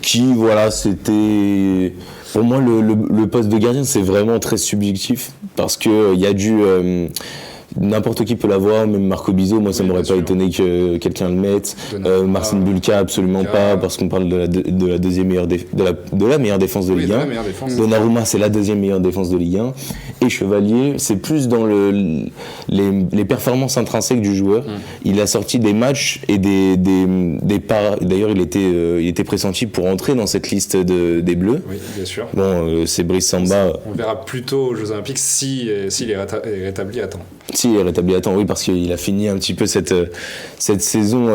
qui voilà c'était pour moi le poste de gardien c'est vraiment très subjectif parce que il y a n'importe qui peut l'avoir, même Marco Bizot, moi ça m'aurait pas étonné que quelqu'un le mette. Marcin Bulka, absolument pas, parce qu'on parle de la deuxième meilleure de la meilleure défense de Ligue 1. Donnarumma, c'est la deuxième meilleure défense de Ligue 1. Et Chevalier, c'est plus dans les performances intrinsèques du joueur. Il a sorti des matchs et d'ailleurs il était pressenti pour entrer dans cette liste des Bleus. Oui, bien sûr. Bon, c'est Brice Samba. On le verra plus tôt aux Jeux Olympiques s'il est rétabli à temps. Si, il est rétabli à temps, oui, parce qu'il a fini un petit peu cette saison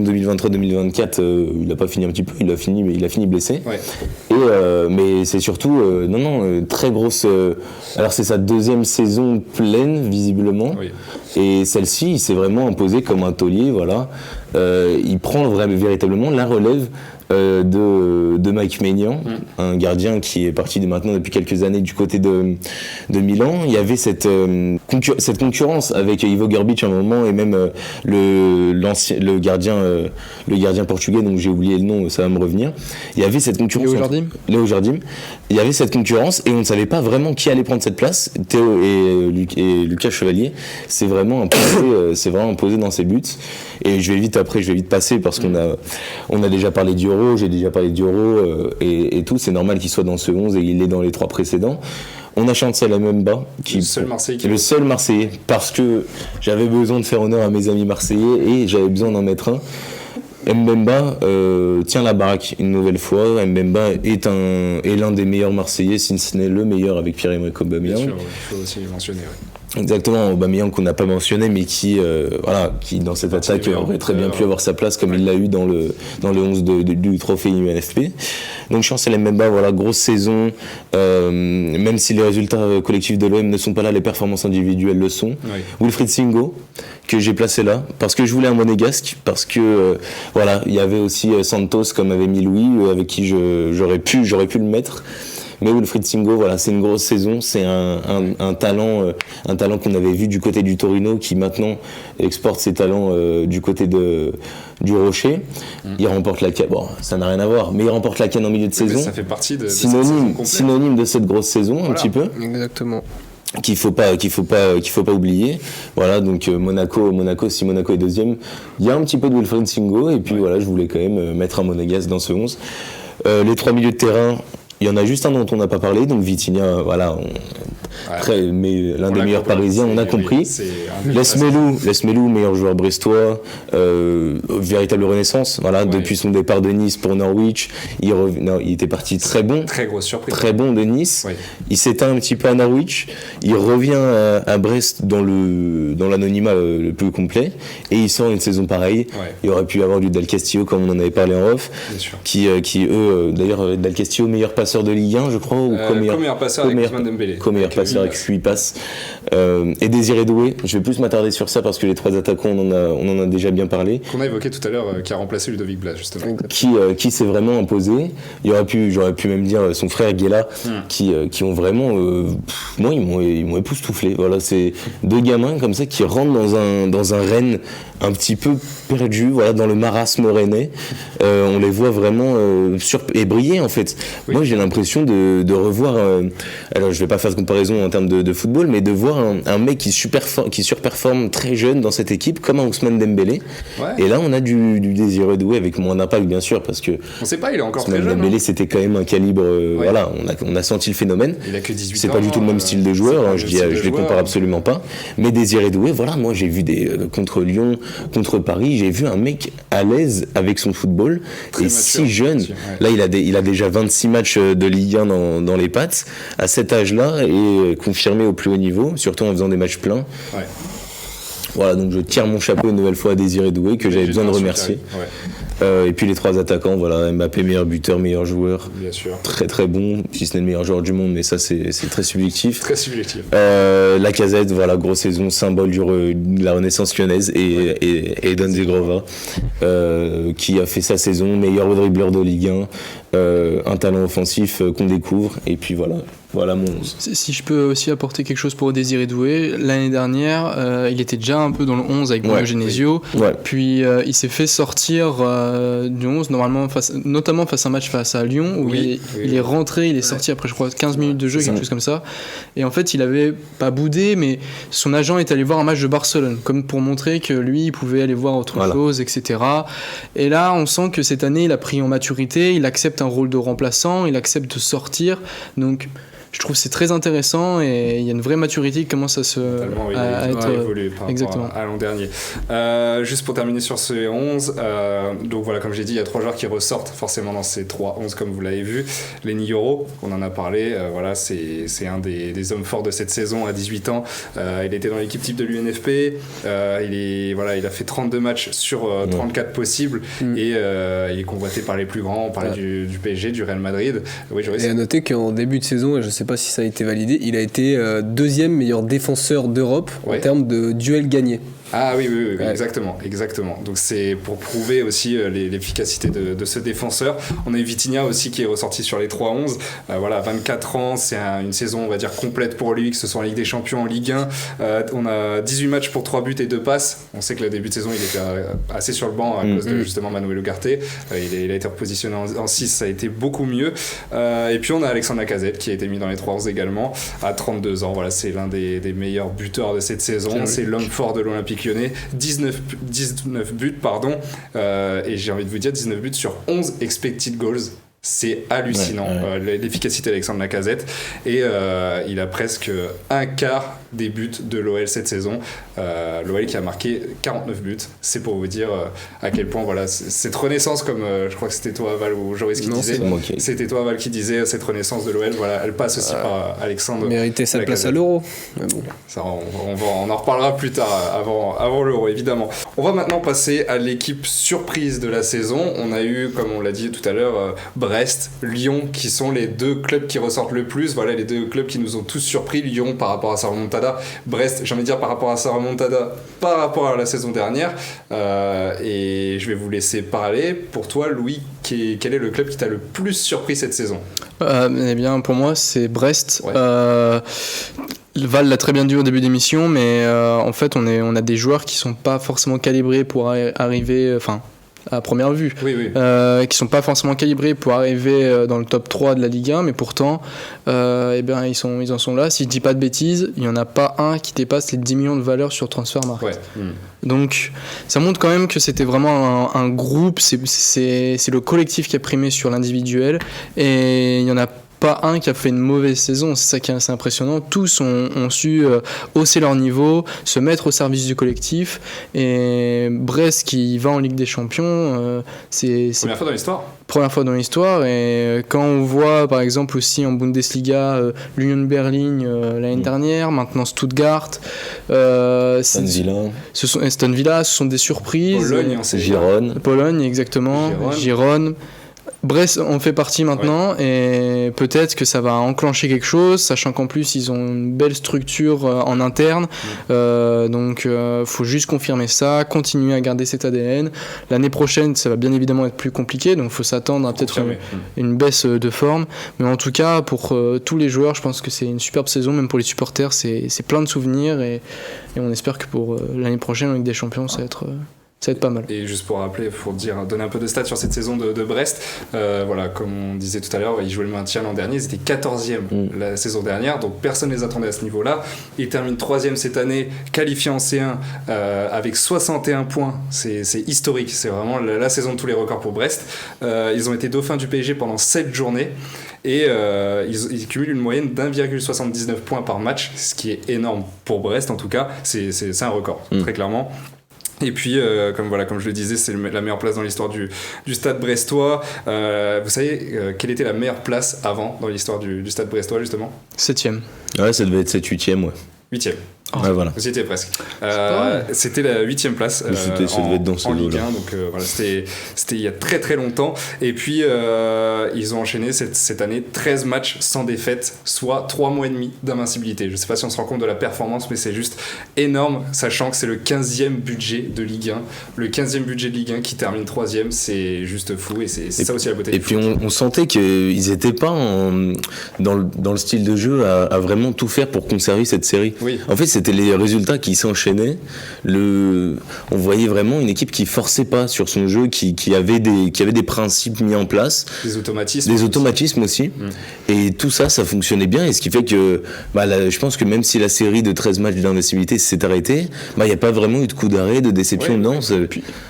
2023-2024. Il n'a pas fini un petit peu, il a fini blessé. Ouais. Et mais c'est surtout, très grosse. Alors c'est sa 2e saison pleine visiblement. Oui. Et celle-ci, il s'est vraiment imposé comme un taulier, voilà. Il prend véritablement la relève de Mike Maignan, un gardien qui est parti maintenant depuis quelques années du côté de Milan. Il y avait cette concurrence avec Ivo Grbić à un moment et même le gardien portugais, donc j'ai oublié le nom, ça va me revenir. Il y avait cette concurrence. Léo Jardim. Il y avait cette concurrence et on ne savait pas vraiment qui allait prendre cette place. Théo et Lucas Chevalier, c'est vraiment imposé dans ses buts. Et je vais vite passer parce qu'on a déjà parlé d'Euro, j'ai déjà parlé d'Euro et tout, c'est normal qu'il soit dans ce 11 et il est dans les 3 précédents. On a Chancel Mbemba, qui est le seul Marseillais, parce que j'avais besoin de faire honneur à mes amis marseillais et j'avais besoin d'en mettre un. Mbemba tient la baraque une nouvelle fois. Mbemba est l'un des meilleurs Marseillais, si ce n'est le meilleur avec Pierre-Emerick Aubameyang. Bien sûr, il faut aussi le mentionner. Ouais. Exactement, Aubameyang qu'on n'a pas mentionné, mais qui dans cette attaque aurait très bien pu avoir sa place comme il l'a eu dans le 11 du trophée UNFP. Donc Chancel Mbemba, voilà, grosse saison. Même si les résultats collectifs de l'OM ne sont pas là, les performances individuelles le sont. Oui. Wilfried Singo, que j'ai placé là, parce que je voulais un monégasque, parce que il y avait aussi Santos comme avait mis Louis, avec qui j'aurais pu le mettre. Mais Wilfried Singo, voilà, c'est une grosse saison, c'est un talent qu'on avait vu du côté du Torino, qui maintenant exporte ses talents du côté du Rocher. Il remporte la CAN, bon, ça n'a rien à voir, mais il remporte la CAN en milieu de saison. Ça fait partie de synonyme de cette grosse saison, un petit peu. Exactement. Qu'il faut pas oublier. Voilà, donc Monaco, si Monaco est 2e, il y a un petit peu de Wilfried Singo, et puis je voulais quand même mettre un monégasque dans ce 11. Les 3 milieux de terrain, il y en a juste un dont on n'a pas parlé, donc Vitinha, mais l'un On des l'a meilleurs compris, parisiens, on a compris. Les Melou, meilleur joueur brestois, véritable renaissance. Voilà, depuis son départ de Nice pour Norwich, il était parti très bon. Très grosse surprise. Très bon de Nice. Oui. Il s'éteint un petit peu à Norwich. Il revient à Brest dans l'anonymat le plus complet. Et il sort une saison pareille. Ouais. Il aurait pu avoir du Del Castillo, comme on en avait parlé en off. Bien sûr. Qui eux, d'ailleurs, Del Castillo, meilleur passeur de Ligue 1, je crois. Ou co-meilleur passeur avec Ousmane Dembélé. Co-meilleur passeur avec 8 passes. Et Désiré Doué. Je vais plus m'attarder sur ça parce que les 3 attaquants, on en a déjà bien parlé. Qu'on a évoqué tout à l'heure, qui a remplacé Ludovic Blas, justement. Qui s'est vraiment imposé. J'aurais pu même dire son frère Guéla, qui ont vraiment, moi ils m'ont époustouflé. Voilà, c'est 2 gamins comme ça qui rentrent dans un Rennes un petit peu perdu, voilà, dans le marasme rennais. On les voit vraiment et briller en fait. Oui. Moi j'ai l'impression de revoir, alors je vais pas faire de comparaison en termes de football, mais de voir un mec qui surperforme très jeune dans cette équipe, comme un Ousmane Dembélé. Ouais. Et là on a du Désiré Doué avec moins d'impact bien sûr, parce que on sait pas, il est encore Ousmane très jeune. Dembélé c'était quand même un calibre, voilà, on a senti le phénomène. Il a que 18 ans. C'est pas du tout le même style de joueur, je les compare absolument pas. Mais Désiré Doué, voilà, moi j'ai vu contre Lyon, contre Paris, j'ai vu un mec à l'aise avec son football très et mature, si jeune. Là, il a déjà 26 matchs de Ligue 1 dans les pattes à cet âge-là et confirmé au plus haut niveau, surtout en faisant des matchs pleins. Ouais. Voilà, donc je tire mon chapeau une nouvelle fois à Désiré Doué que j'avais besoin de remercier. Et puis les 3 attaquants, voilà, Mbappé meilleur buteur, meilleur joueur, bien sûr. Très très bon, si ce n'est le meilleur joueur du monde, mais ça c'est très subjectif. Très subjectif. Lacazette, voilà, grosse saison, symbole de la renaissance lyonnaise et Eden Zegrova, qui a fait sa saison, meilleur dribbleur de Ligue 1, un talent offensif qu'on découvre, et puis voilà mon 11. Si je peux aussi apporter quelque chose pour Désiré Doué, l'année dernière, il était déjà un peu dans le 11 avec Bruno Genesio, puis il s'est fait sortir du 11, notamment face à un match face à Lyon, où il est rentré, il est sorti après je crois 15 minutes de jeu, quelque chose comme ça, et en fait il avait pas boudé, mais son agent est allé voir un match de Barcelone, comme pour montrer que lui il pouvait aller voir autre chose, etc. Et là on sent que cette année il a pris en maturité, il accepte un rôle de remplaçant, il accepte de sortir, donc je trouve que c'est très intéressant et il y a une vraie maturité qui commence à être évolué par rapport à l'an dernier. Juste pour terminer sur ce 11, donc voilà, comme j'ai dit, il y a 3 joueurs qui ressortent forcément dans ces 3-11 comme vous l'avez vu. Lenny Yoro, on en a parlé, voilà, c'est un des hommes forts de cette saison à 18 ans. Il était dans l'équipe type de l'UNFP, il a fait 32 matchs sur 34 possibles et il est convoité par les plus grands. On parlait du PSG, du Real Madrid. Oui, et à noter qu'en début de saison, je sais pas si ça a été validé, il a été 2e meilleur défenseur d'Europe en termes de duels gagnés. Ah oui, exactement. Donc c'est pour prouver aussi l'efficacité de ce défenseur. On a eu Vitinha aussi qui est ressorti sur les 3-11. 24 ans, c'est une saison on va dire complète pour lui, que ce soit en Ligue des Champions, en Ligue 1. On a 18 matchs pour 3 buts et 2 passes. On sait que le début de saison il était assez sur le banc à cause de justement Manuel Ugarte. Il a été repositionné en 6, ça a été beaucoup mieux. Et puis on a Alexandre Lacazette qui a été mis dans les 3-11 également à 32 ans. Voilà, c'est l'un des meilleurs buteurs de cette saison. C'est l'homme fort de l'Olympique Lyonnais, 19 buts, et j'ai envie de vous dire 19 buts sur 11 expected goals. C'est hallucinant, l'efficacité d'Alexandre Lacazette, et il a presque un quart des buts de l'OL cette saison. L'OL qui a marqué 49 buts, c'est pour vous dire à quel point voilà, cette renaissance, comme je crois que c'était toi Val ou Joris qui disait, c'était toi Val qui disait cette renaissance de l'OL, voilà, elle passe aussi par Alexandre. Méritait sa place à l'Euro. Ça, on en reparlera plus tard, avant l'Euro évidemment. On va maintenant passer à l'équipe surprise de la saison. On a eu, comme on l'a dit tout à l'heure, Brest, Lyon, qui sont les 2 clubs qui ressortent le plus. Voilà, les 2 clubs qui nous ont tous surpris. Lyon par rapport à sa remontada, Brest, j'ai envie de dire par rapport à sa remontada, par rapport à la saison dernière. Et je vais vous laisser parler. Pour toi, Louis, quel est le club qui t'a le plus surpris cette saison ? Eh bien, pour moi, c'est Brest. Val l'a très bien dit au début d'émission, mais en fait, on a des joueurs qui sont pas forcément calibrés pour arriver, à première vue, qui sont pas forcément calibrés pour arriver dans le top 3 de la Ligue 1, mais pourtant ils en sont là. Si je dis pas de bêtises, il y en a pas un qui dépasse les 10 millions de valeur sur Transfermarkt. Donc ça montre quand même que c'était vraiment un groupe, c'est le collectif qui a primé sur l'individuel, et il y en a pas un qui a fait une mauvaise saison, c'est ça qui est assez impressionnant. Tous ont su hausser leur niveau, se mettre au service du collectif. Et Brest qui va en Ligue des Champions, c'est Première fois dans l'histoire. Première fois dans l'histoire. Et quand on voit par exemple aussi en Bundesliga l'Union Berlin l'année dernière, maintenant Stuttgart, Aston Villa. Aston Villa, ce sont des surprises. Pologne, C'est Gironne. Pologne, exactement. Gironne. Brest en fait partie maintenant et peut-être que ça va enclencher quelque chose, sachant qu'en plus ils ont une belle structure en interne, donc faut juste confirmer ça, continuer à garder cet ADN. L'année prochaine ça va bien évidemment être plus compliqué, donc faut s'attendre à peut-être une baisse de forme, mais en tout cas pour tous les joueurs je pense que c'est une superbe saison, même pour les supporters c'est plein de souvenirs et on espère que pour l'année prochaine avec des champions ça va être pas mal. Et juste pour rappeler, pour donner un peu de stats sur cette saison de Brest, voilà, comme on disait tout à l'heure, ils jouaient le maintien l'an dernier, ils étaient 14e la saison dernière, donc personne ne les attendait à ce niveau-là. Ils terminent 3e cette année, qualifiés en C1 avec 61 points, c'est historique, c'est vraiment la saison de tous les records pour Brest. Ils ont été dauphins du PSG pendant 7 journées. Et ils cumulent une moyenne d'1,79 points par match, ce qui est énorme pour Brest en tout cas, c'est un record, très clairement. Et puis, comme je le disais, c'est la meilleure place dans l'histoire du stade brestois. Vous savez quelle était la meilleure place avant dans l'histoire du stade brestois, justement ? 7e. Ouais, ça devait être 7-8e, ouais. 8e. Ouais, voilà. Vous y étiez presque. C'était la 8e place ça devait être dans ce en Ligue lot-là. 1, donc voilà, c'était il y a très très longtemps. Et puis ils ont enchaîné cette année 13 matchs sans défaite, soit 3 mois et demi d'invincibilité. Je sais pas si on se rend compte de la performance, mais c'est juste énorme, sachant que c'est le 15e budget de Ligue 1. Le 15e budget de Ligue 1 qui termine 3e, c'est juste fou et c'est ça aussi la beauté. Et puis on sentait qu'ils étaient pas dans le style de jeu à vraiment tout faire pour conserver cette série. Oui. En fait, c'était les résultats qui s'enchaînaient. On voyait vraiment une équipe qui forçait pas sur son jeu, qui avait des principes mis en place. Des automatismes aussi. Et tout ça fonctionnait bien. Et ce qui fait que, je pense que même si la série de 13 matchs d'invincibilité s'est arrêtée, il n'y a pas vraiment eu de coup d'arrêt, de déception. Ouais, non.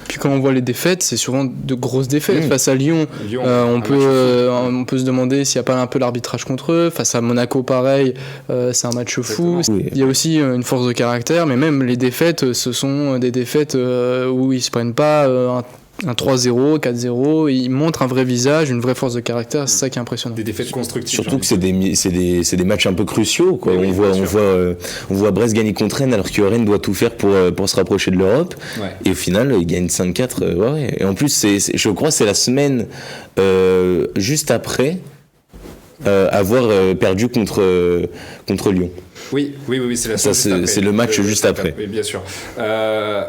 Puis quand on voit les défaites, c'est souvent de grosses défaites. Face à Lyon, on peut se demander s'il n'y a pas un peu l'arbitrage contre eux. Face à Monaco, pareil, c'est un match fou. Oui. Il y a aussi une force de caractère, mais même les défaites, ce sont des défaites où ils se prennent pas un 3-0, 4-0, ils montrent un vrai visage, une vraie force de caractère, c'est ça qui est impressionnant. Des défaites constructives. Surtout que c'est des matchs un peu cruciaux, quoi. Oui, on voit Brest gagner contre Rennes alors que Rennes doit tout faire pour se rapprocher de l'Europe. Ouais. Et au final, ils gagnent 5-4. Ouais. Et en plus, je crois que c'est la semaine juste après avoir perdu contre Lyon. Oui, c'est la c'est le match juste après. Oui, bien sûr.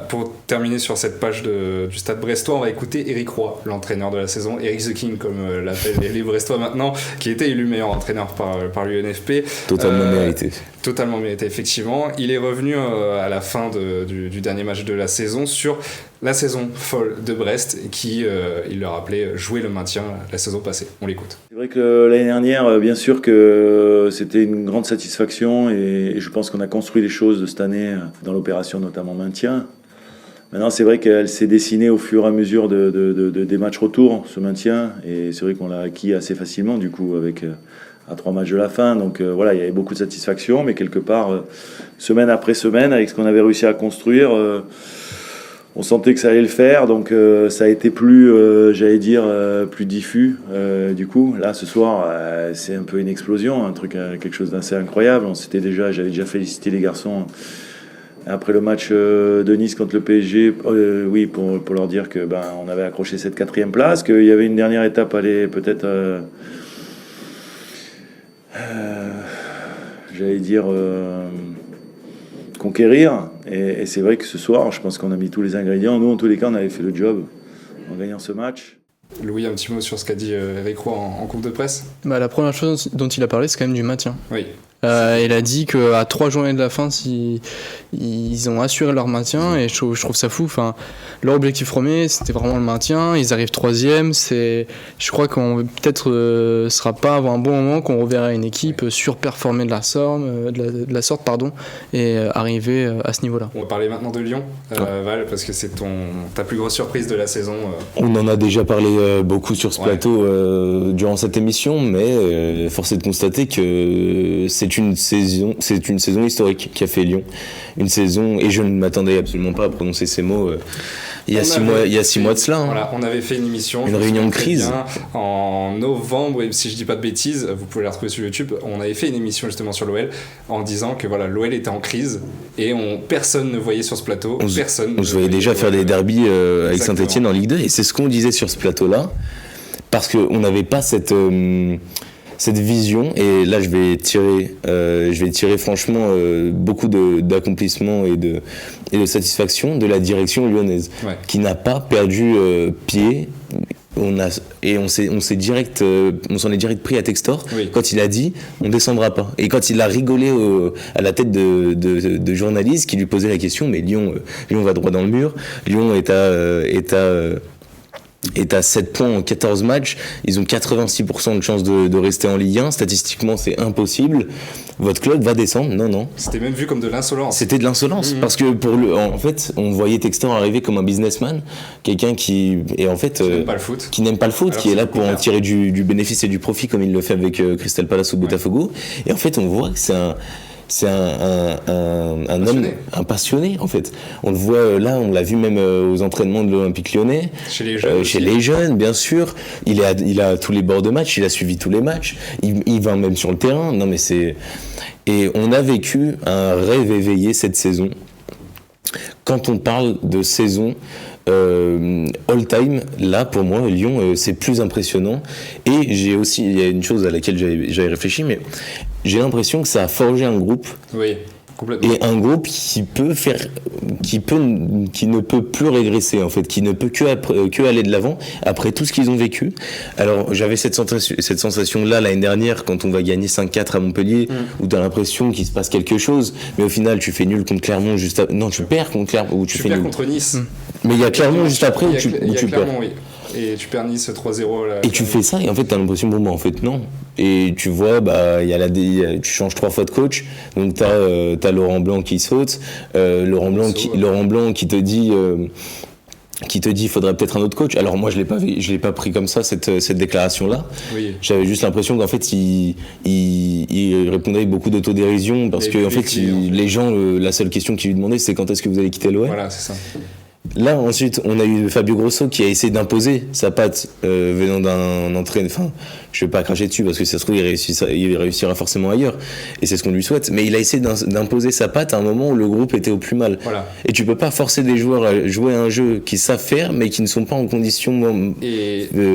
Pour terminer sur cette page du Stade Brestois, on va écouter Eric Roy, l'entraîneur de la saison, Eric the King comme l'appellent les Brestois maintenant, qui était élu meilleur entraîneur par l'UNFP. Totalement mérité. Totalement mérité, effectivement. Il est revenu à la fin du dernier match de la saison sur la saison folle de Brest qui, il leur appelait, jouer le maintien la saison passée. On l'écoute. C'est vrai que l'année dernière, bien sûr que c'était une grande satisfaction et je pense qu'on a construit les choses de cette année dans l'opération notamment maintien. Maintenant, c'est vrai qu'elle s'est dessinée au fur et à mesure des matchs retour, ce maintien, et c'est vrai qu'on l'a acquis assez facilement du coup avec à 3 matchs de la fin. Donc voilà, il y avait beaucoup de satisfaction, mais quelque part, semaine après semaine, avec ce qu'on avait réussi à construire, on sentait que ça allait le faire, donc ça a été plus, plus diffus. Du coup, là, ce soir, c'est un peu une explosion, un truc, quelque chose d'assez incroyable. J'avais déjà félicité les garçons après le match de Nice contre le PSG, pour leur dire que on avait accroché cette 4e place, qu'il y avait une dernière étape à aller peut-être, conquérir. Et c'est vrai que ce soir, je pense qu'on a mis tous les ingrédients. Nous, en tous les cas, on avait fait le job en gagnant ce match. Louis, un petit mot sur ce qu'a dit Eric Roy en conf de presse ? La première chose dont il a parlé, c'est quand même du maintien. Oui. Il a dit qu'à 3 journées de la fin, ils ont assuré leur maintien et je trouve ça fou. Enfin, leur objectif premier, c'était vraiment le maintien. Ils arrivent 3e. Je crois qu'on peut-être sera pas avant un bon moment qu'on reverra une équipe surperformer de la sorte, et arriver à ce niveau-là. On va parler maintenant de Lyon, Val, parce que c'est ta plus grosse surprise de la saison. On en a déjà parlé beaucoup sur ce plateau durant cette émission, mais force est de constater que c'est une saison historique qu'a fait Lyon. Une saison, et je ne m'attendais absolument pas à prononcer ces mots il y a 6 mois de cela. Voilà, on avait fait une émission, une réunion de crise en novembre, et si je dis pas de bêtises, vous pouvez la retrouver sur YouTube. On avait fait une émission justement sur l'OL en disant que voilà, l'OL était en crise et personne ne voyait sur ce plateau. On se voyait déjà faire des derbies avec Saint-Etienne en Ligue 2, et c'est ce qu'on disait sur ce plateau-là, parce qu'on n'avait pas cette vision, et là je vais tirer franchement beaucoup d'accomplissements et de satisfaction de la direction lyonnaise, qui n'a pas perdu pied. On s'en est direct pris à Textor quand il a dit on descendra pas, et quand il a rigolé à la tête de journalistes qui lui posaient la question, mais Lyon va droit dans le mur, Lyon est à 7 points en 14 matchs, ils ont 86% de chances de rester en Ligue 1, statistiquement c'est impossible, votre club va descendre. Non. C'était même vu comme de l'insolence. C'était de l'insolence, parce que en fait, on voyait Textor arriver comme un businessman, quelqu'un qui n'aime pas le foot, qui est là pour en tirer du bénéfice et du profit, comme il le fait avec Crystal Palace ou Botafogo, et en fait on voit que c'est un homme, un passionné en fait. On le voit là, on l'a vu même aux entraînements de l'Olympique Lyonnais. Chez les jeunes, bien sûr. Il a tous les bords de match, il a suivi tous les matchs. Il va même sur le terrain. Non mais c'est. Et on a vécu un rêve éveillé cette saison. Quand on parle de saison all-time, là pour moi Lyon c'est plus impressionnant. Et il y a une chose à laquelle j'avais réfléchi, mais j'ai l'impression que ça a forgé un groupe. Oui, complètement. Et un groupe qui ne peut plus régresser en fait, qui ne peut que aller de l'avant après tout ce qu'ils ont vécu. Alors j'avais cette sensation là l'année dernière quand on va gagner 5-4 à Montpellier, où tu as l'impression qu'il se passe quelque chose, mais au final tu fais nul contre Clermont tu perds contre Clermont, ou tu fais nul contre Nice. Mais il y a Clermont juste après où tu perds. Oui. Et tu perds Nice 3-0 là. Et tu fais ça, et en fait t'as l'impression en fait non. Et tu vois, tu changes 3 fois de coach, donc t'as Laurent Blanc qui saute, Laurent Blanc qui te dit il faudrait peut-être un autre coach. Alors moi je l'ai pas pris comme ça cette déclaration là. Oui. J'avais juste l'impression qu'en fait il répondait avec beaucoup d'autodérision, parce que en fait les gens, la seule question qu'ils lui demandaient c'est quand est-ce que vous allez quitter l'OL. Voilà, c'est ça. Là ensuite on a eu Fabio Grosso qui a essayé d'imposer sa patte venant d'un entraîneur. Enfin, je vais pas cracher dessus parce que si ça se trouve il réussira forcément ailleurs, et c'est ce qu'on lui souhaite, mais il a essayé d'imposer sa patte à un moment où le groupe était au plus mal. Voilà. Et tu peux pas forcer des joueurs à jouer un jeu qu'ils savent faire mais qui ne sont pas en condition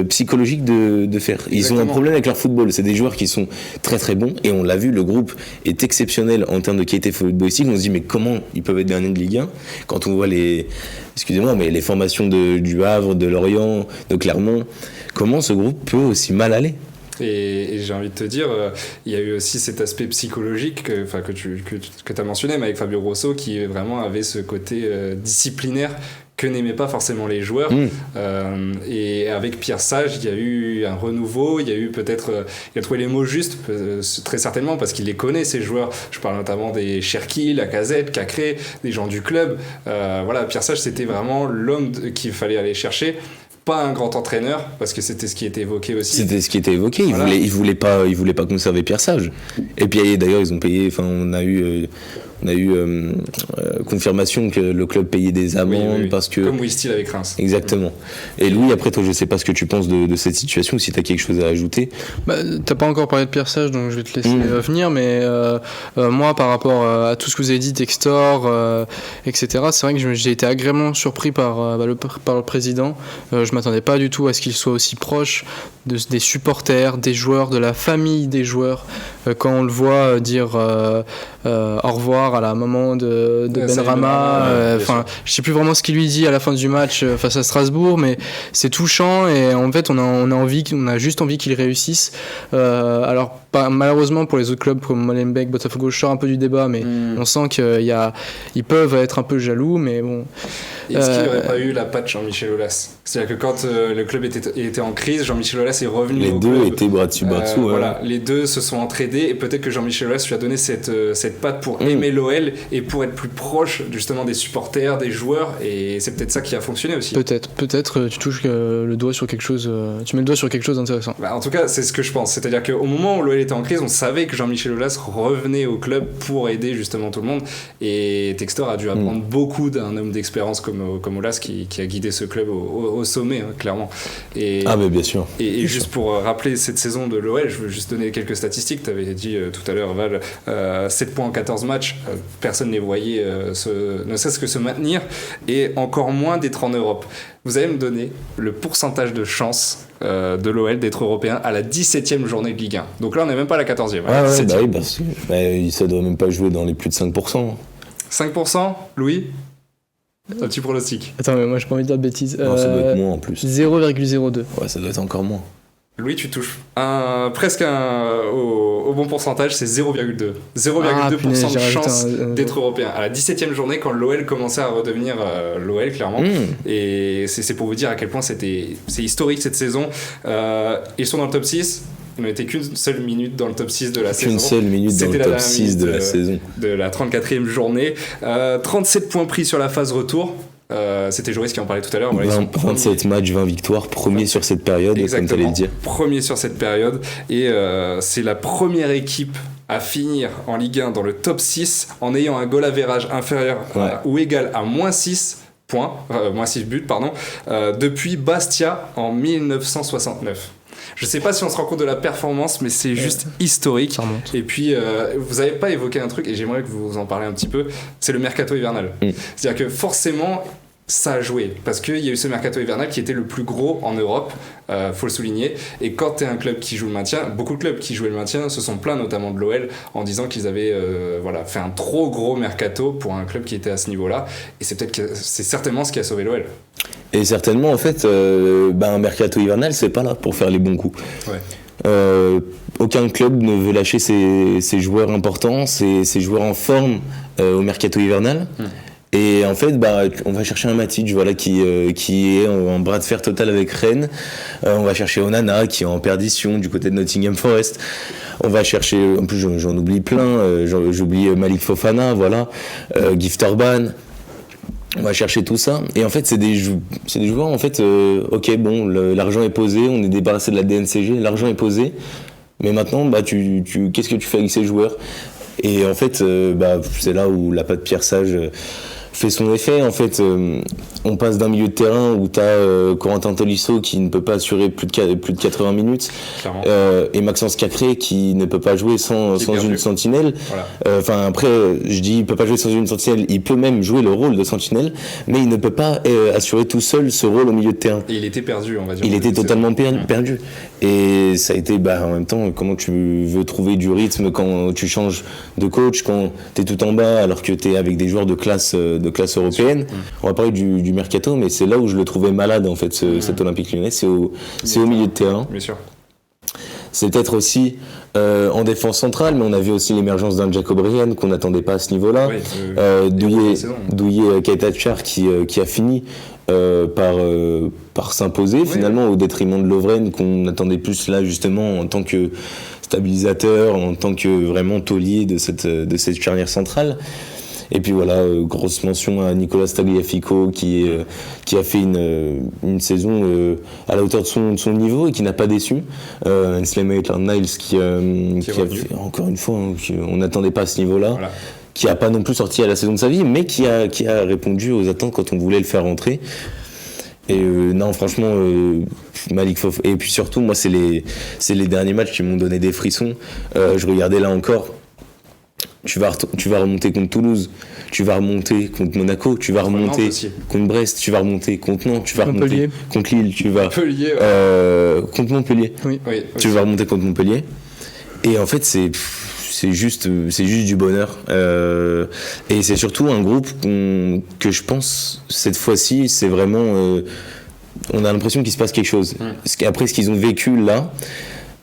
psychologique de faire. Ils Exactement. Ont un problème avec leur football, c'est des joueurs qui sont très très bons, et on l'a vu, le groupe est exceptionnel en termes de qualité footballistique. On se dit mais comment ils peuvent être derniers de Ligue 1 quand on voit les formations du Havre, de Lorient, de Clermont. Comment ce groupe peut aussi mal aller ? Et j'ai envie de te dire, il y a eu aussi cet aspect psychologique que tu as mentionné, mais avec Fabio Grosso, qui vraiment avait ce côté disciplinaire que n'aimaient pas forcément les joueurs. Et avec Pierre Sage, il y a eu un renouveau, il y a eu peut-être... il a trouvé les mots justes, très certainement, parce qu'il les connaît, ces joueurs. Je parle notamment des Cherki, Lacazette, Cacré, des gens du club. Pierre Sage, c'était vraiment l'homme qu'il fallait aller chercher. Pas un grand entraîneur, parce que c'était ce qui était évoqué aussi. C'était ce qui était évoqué. Il voulait pas conserver Pierre Sage. Et puis d'ailleurs, ils ont payé. Enfin, on a eu confirmation que le club payait des amendes parce que. Comme Will Steele avec Reims. Exactement. Et Louis, après toi, je sais pas ce que tu penses de cette situation, si t'as quelque chose à ajouter. T'as pas encore parlé de Pierre Sage, donc je vais te laisser venir, mais moi, par rapport à tout ce que vous avez dit, Textor, etc., c'est vrai que j'ai été agréablement surpris par le président. Je m'attendais pas du tout à ce qu'il soit aussi proche des supporters, des joueurs, de la famille des joueurs. Quand on le voit dire au revoir à la maman de Benrahma. Je sais plus vraiment ce qu'il lui dit à la fin du match face à Strasbourg, mais c'est touchant et en fait on a juste envie qu'il réussisse. Alors malheureusement pour les autres clubs comme Molenbeek, Botafogo, je sors un peu du débat, mais on sent qu'ils peuvent être un peu jaloux, mais bon. Est-ce qu'il n'y aurait pas eu la patte Jean-Michel Aulas? C'est-à-dire que quand le club était en crise, Jean-Michel Aulas est revenu les au deux club. étaient bras dessus, bras dessous. Voilà, les deux se sont entraînés et peut-être que Jean-Michel Aulas lui a donné cette patte pour aimer l'OL et pour être plus proche justement des supporters, des joueurs, et c'est peut-être ça qui a fonctionné aussi. Peut-être tu touches le doigt sur quelque chose, tu mets le doigt sur quelque chose d'intéressant. En tout cas, c'est ce que je pense. C'est-à-dire qu'au moment où l'OL était en crise, on savait que Jean-Michel Aulas revenait au club pour aider justement tout le monde, et Textor a dû apprendre beaucoup d'un homme d'expérience comme Aulas qui a guidé ce club au sommet, hein, clairement. Mais bien sûr. Et juste pour rappeler cette saison de l'OL, je veux juste donner quelques statistiques. Tu avais dit tout à l'heure, Val, 7 points en 14 matchs, personne ne les voyait ne serait-ce que se maintenir, et encore moins d'être en Europe. Vous allez me donner le pourcentage de chance de l'OL d'être européen à la 17e journée de Ligue 1. Donc là, on n'est même pas à la 14e. Ça doit même pas jouer dans les plus de 5%. 5%, Louis? Un petit pronostic. Attends, mais moi j'ai pas envie de dire de bêtises. Non, ça doit être moins en plus. 0,02. Ouais, ça doit être encore moins. Louis, tu touches presque au bon pourcentage, c'est 0,2. 0,2% de chance d'être européen. À la 17e journée, quand l'OL commençait à redevenir l'OL, clairement. Et c'est pour vous dire à quel point c'est historique cette saison. Ils sont dans le top 6. Il n'en était qu'une seule minute dans le top 6 de la saison. Qu'une seule minute dans le top 6 de la saison. De la 34e journée. 37 points pris sur la phase retour. C'était Joris qui en parlait tout à l'heure. 27 matchs, 20 victoires, premier sur cette période, comme tu allais le dire. Premier sur cette période. Et c'est la première équipe à finir en Ligue 1 dans le top 6 en ayant un goal average inférieur ou égal à moins 6 buts, depuis Bastia en 1969. Je sais pas si on se rend compte de la performance, mais c'est juste historique. Et puis, vous avez pas évoqué un truc, et j'aimerais que vous en parliez un petit peu, c'est le mercato hivernal. C'est-à-dire que forcément, ça a joué, parce qu'il y a eu ce mercato hivernal qui était le plus gros en Europe, faut le souligner. Et quand t'es un club qui joue le maintien, beaucoup de clubs qui jouaient le maintien se sont plaints, notamment de l'OL, en disant qu'ils avaient fait un trop gros mercato pour un club qui était à ce niveau-là. Et c'est certainement ce qui a sauvé l'OL. Et certainement, en fait, un mercato hivernal, c'est pas là pour faire les bons coups. Aucun club ne veut lâcher ses joueurs importants, ses joueurs en forme au mercato hivernal. Et en fait, on va chercher un Matic, qui est en bras de fer total avec Rennes. On va chercher Onana, qui est en perdition du côté de Nottingham Forest. On va chercher, en plus j'en oublie plein, j'oublie Malik Fofana, Gift Orban. On va chercher tout ça, et en fait c'est des joueurs en fait l'argent est posé, on est débarrassé de la DNCG, l'argent est posé, mais maintenant qu'est-ce que tu fais avec ces joueurs? Et en fait c'est là où la patte Pierre Sage fait son effet. En fait, on passe d'un milieu de terrain où tu as Corentin Tolisso qui ne peut pas assurer plus de 80 minutes et Maxence Cacré qui ne peut pas jouer sans une sentinelle. Après, je dis il peut pas jouer sans une sentinelle, il peut même jouer le rôle de sentinelle, mais il ne peut pas assurer tout seul ce rôle au milieu de terrain. Et il était perdu, on va dire. Il était totalement perdu. Et ça a été, en même temps, comment tu veux trouver du rythme quand tu changes de coach, quand tu es tout en bas alors que tu es avec des joueurs de classe européenne. On va parler du mercato, mais c'est là où je le trouvais malade en fait, cet Olympique Lyonnais, c'est au milieu de terrain. Bien sûr. C'est peut-être aussi en défense centrale, mais on a vu aussi l'émergence d'un Jacob Ryan qu'on n'attendait pas à ce niveau-là. Douillet Kaitachar qui a fini par s'imposer finalement au détriment de Lovren qu'on attendait plus là justement en tant que stabilisateur, en tant que vraiment taulier de cette charnière centrale. Et puis grosse mention à Nicolas Tagliafico qui a fait une saison à la hauteur de son niveau et qui n'a pas déçu. Ainsley Maitland-Niles qui a fait, encore une fois, on n'attendait pas à ce niveau-là, qui n'a pas non plus sorti à la saison de sa vie, mais qui a répondu aux attentes quand on voulait le faire rentrer. Et non, franchement, Malik Fof. Et puis surtout, moi, c'est les derniers matchs qui m'ont donné des frissons. Je regardais là encore. Tu vas remonter contre Toulouse, tu vas remonter contre Monaco, tu vas remonter contre Brest, tu vas remonter contre Nantes, tu vas remonter contre Lille, tu vas contre Montpellier. Tu vas remonter contre Montpellier. Et en fait, c'est c'est juste du bonheur. Et c'est surtout un groupe que je pense, cette fois-ci, c'est vraiment... on a l'impression qu'il se passe quelque chose. Après ce qu'ils ont vécu là,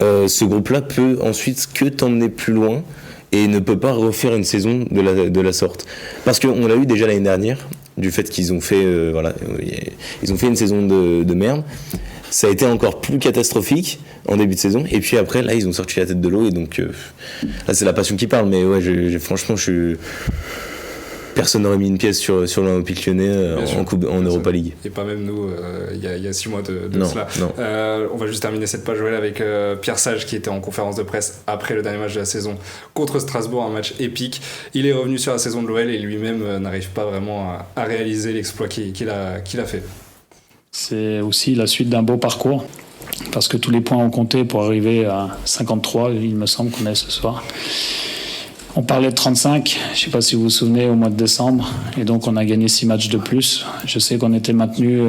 ce groupe-là peut ensuite que t'emmener plus loin et ne peut pas refaire une saison de la sorte. Parce qu'on l'a eu déjà l'année dernière, du fait qu'ils ont fait, ils ont fait une saison de merde. Ça a été encore plus catastrophique en début de saison. Et puis après, là, ils ont sorti la tête de l'eau. Et donc, là, c'est la passion qui parle. Mais ouais, franchement, personne n'aurait mis une pièce sur l'Olympique Lyonnais en Europa League. Et pas même nous, il y a 6 mois de non, cela. Non. On va juste terminer cette page Joël avec Pierre Sage qui était en conférence de presse après le dernier match de la saison contre Strasbourg, un match épique. Il est revenu sur la saison de l'OL et lui-même n'arrive pas vraiment à réaliser l'exploit qu'il a fait. C'est aussi la suite d'un beau parcours parce que tous les points ont compté pour arriver à 53, il me semble qu'on est ce soir. On parlait de 35, je ne sais pas si vous vous souvenez, au mois de décembre, et donc on a gagné 6 matchs de plus. Je sais qu'on était maintenu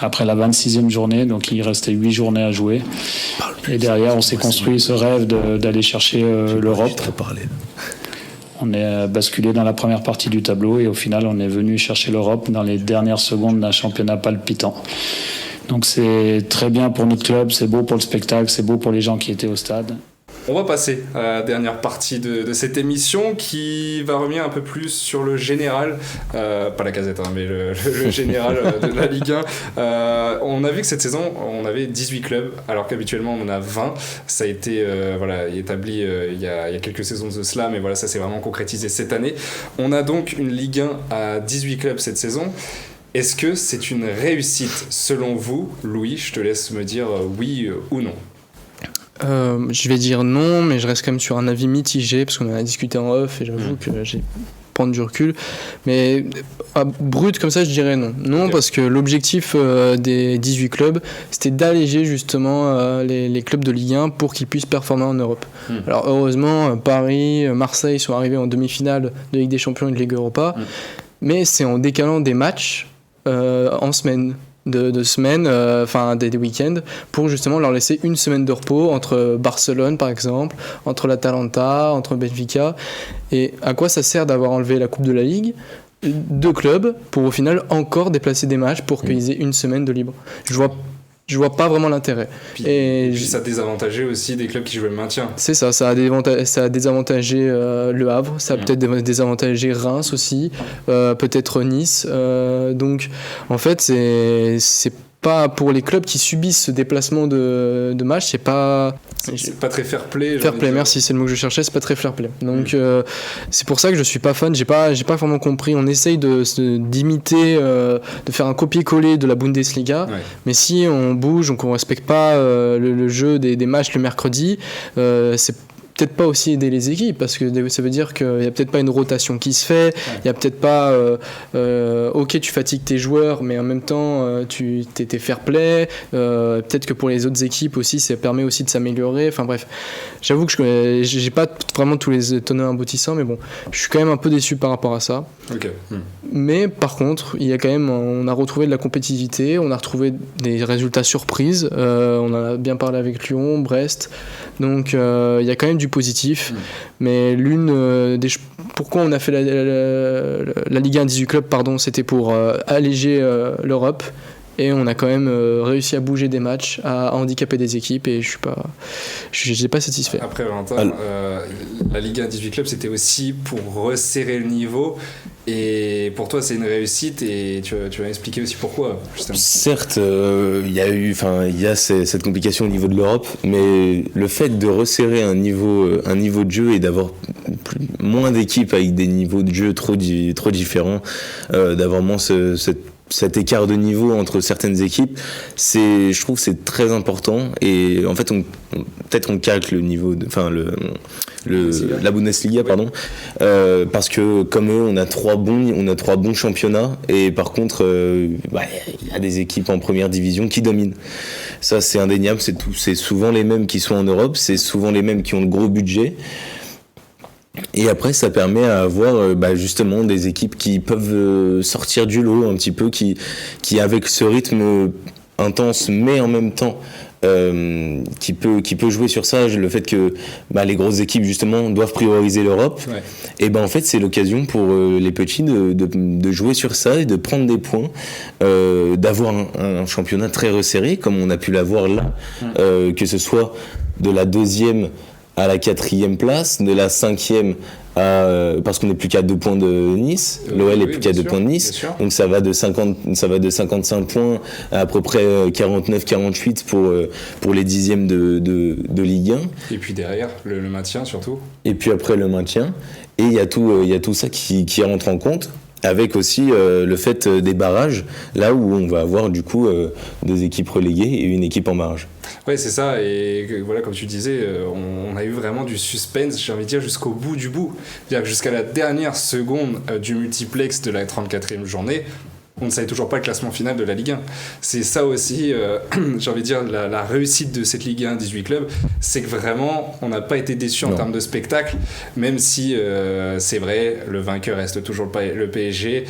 après la 26e journée, donc il restait 8 journées à jouer. Et derrière, on s'est construit ce rêve d'aller chercher l'Europe. On est basculé dans la première partie du tableau et au final, on est venu chercher l'Europe dans les dernières secondes d'un championnat palpitant. Donc c'est très bien pour notre club, c'est beau pour le spectacle, c'est beau pour les gens qui étaient au stade. On va passer à la dernière partie de cette émission qui va revenir un peu plus sur le général, pas la Gazette, mais le général de la Ligue 1. On a vu que cette saison, on avait 18 clubs, alors qu'habituellement on en a 20. Ça a été établi il y a quelques saisons de cela, mais voilà, ça s'est vraiment concrétisé cette année. On a donc une Ligue 1 à 18 clubs cette saison. Est-ce que c'est une réussite selon vous, Louis? Je te laisse me dire oui ou non. Je vais dire non, mais je reste quand même sur un avis mitigé parce qu'on en a discuté en off et j'avoue que j'ai prendre du recul. Mais brut comme ça, je dirais non. Non, okay. Parce que l'objectif des 18 clubs, c'était d'alléger justement les clubs de Ligue 1 pour qu'ils puissent performer en Europe. Alors heureusement, Paris, Marseille sont arrivés en demi-finale de Ligue des Champions et de Ligue Europa, mais c'est en décalant des matchs en semaine. De semaines, des week-ends, pour justement leur laisser une semaine de repos entre Barcelone par exemple, entre l'Atalanta, entre Benfica. Et à quoi ça sert d'avoir enlevé la Coupe de la Ligue ? 2 clubs pour au final encore déplacer des matchs pour qu'ils aient une semaine de libre. Je vois pas vraiment l'intérêt. Et puis ça a désavantagé aussi des clubs qui jouaient le maintien. C'est ça, ça a désavantagé Le Havre, ça a peut-être désavantagé Reims aussi, peut-être Nice. Donc en fait, c'est pas pour les clubs qui subissent ce déplacement de match, c'est pas très fair play. Fair play, merci, c'est le mot que je cherchais, c'est pas très fair play. Donc c'est pour ça que je suis pas fan, j'ai pas vraiment compris. On essaye d'imiter, de faire un copier-coller de la Bundesliga, mais si on bouge, donc on respecte pas le jeu des matchs le mercredi, c'est peut-être pas aussi aider les équipes parce que ça veut dire qu'il y a peut-être pas une rotation qui se fait, il y a peut-être pas ok tu fatigues tes joueurs mais en même temps t'es fair play, peut-être que pour les autres équipes aussi ça permet aussi de s'améliorer, enfin bref, j'avoue que j'ai pas vraiment tous les tenants aboutissants, mais bon, je suis quand même un peu déçu par rapport à ça. Mais par contre il y a quand même, on a retrouvé de la compétitivité, on a retrouvé des résultats surprises, on en a bien parlé avec Lyon, Brest, donc il y a quand même du positif, mais pourquoi on a fait la Ligue 1 18 clubs, c'était pour alléger l'Europe, et on a quand même réussi à bouger des matchs, à handicaper des équipes, et je n'étais pas satisfait. Après Valentin, la Ligue 1 18 clubs c'était aussi pour resserrer le niveau. Et pour toi, c'est une réussite et tu vas expliquer aussi pourquoi. Justement. Certes, il y a cette complication au niveau de l'Europe, mais le fait de resserrer un niveau de jeu et d'avoir moins d'équipes avec des niveaux de jeu trop différents, d'avoir moins cet écart de niveau entre certaines équipes, je trouve que c'est très important. Et en fait, on calque le niveau la Bundesliga, pardon, parce que comme eux, on a trois bons championnats, et par contre, il y a des équipes en première division qui dominent. Ça, c'est indéniable. C'est souvent les mêmes qui sont en Europe, c'est souvent les mêmes qui ont le gros budget. Et après, ça permet à avoir justement des équipes qui peuvent sortir du lot un petit peu, qui avec ce rythme intense, mais en même temps qui peut jouer sur ça, le fait que les grosses équipes justement doivent prioriser l'Europe. Ouais. Et en fait c'est l'occasion pour les petits de jouer sur ça et de prendre des points, d'avoir un championnat très resserré comme on a pu l'avoir là, que ce soit de la 2e à la 4e place, de la 5e parce qu'on n'est plus qu'à 2 points de Nice, l'OL est plus qu'à 2 points de Nice, donc ça va de 55 points à peu près 49-48 pour les 10e de Ligue 1. Et puis derrière, le maintien surtout. Et puis après le maintien, et il y a tout ça qui rentre en compte, avec aussi le fait des barrages, là où on va avoir du coup 2 équipes reléguées et une équipe en barrage. Ouais, c'est ça, et voilà, comme tu disais, on a eu vraiment du suspense, j'ai envie de dire, jusqu'au bout du bout. C'est-à-dire que jusqu'à la dernière seconde du multiplex de la 34e journée, on ne savait toujours pas le classement final de la Ligue 1. C'est ça aussi, j'ai envie de dire, la réussite de cette Ligue 1 18 clubs, c'est que vraiment, on n'a pas été déçus en termes de spectacle, même si, c'est vrai, le vainqueur reste toujours le PSG.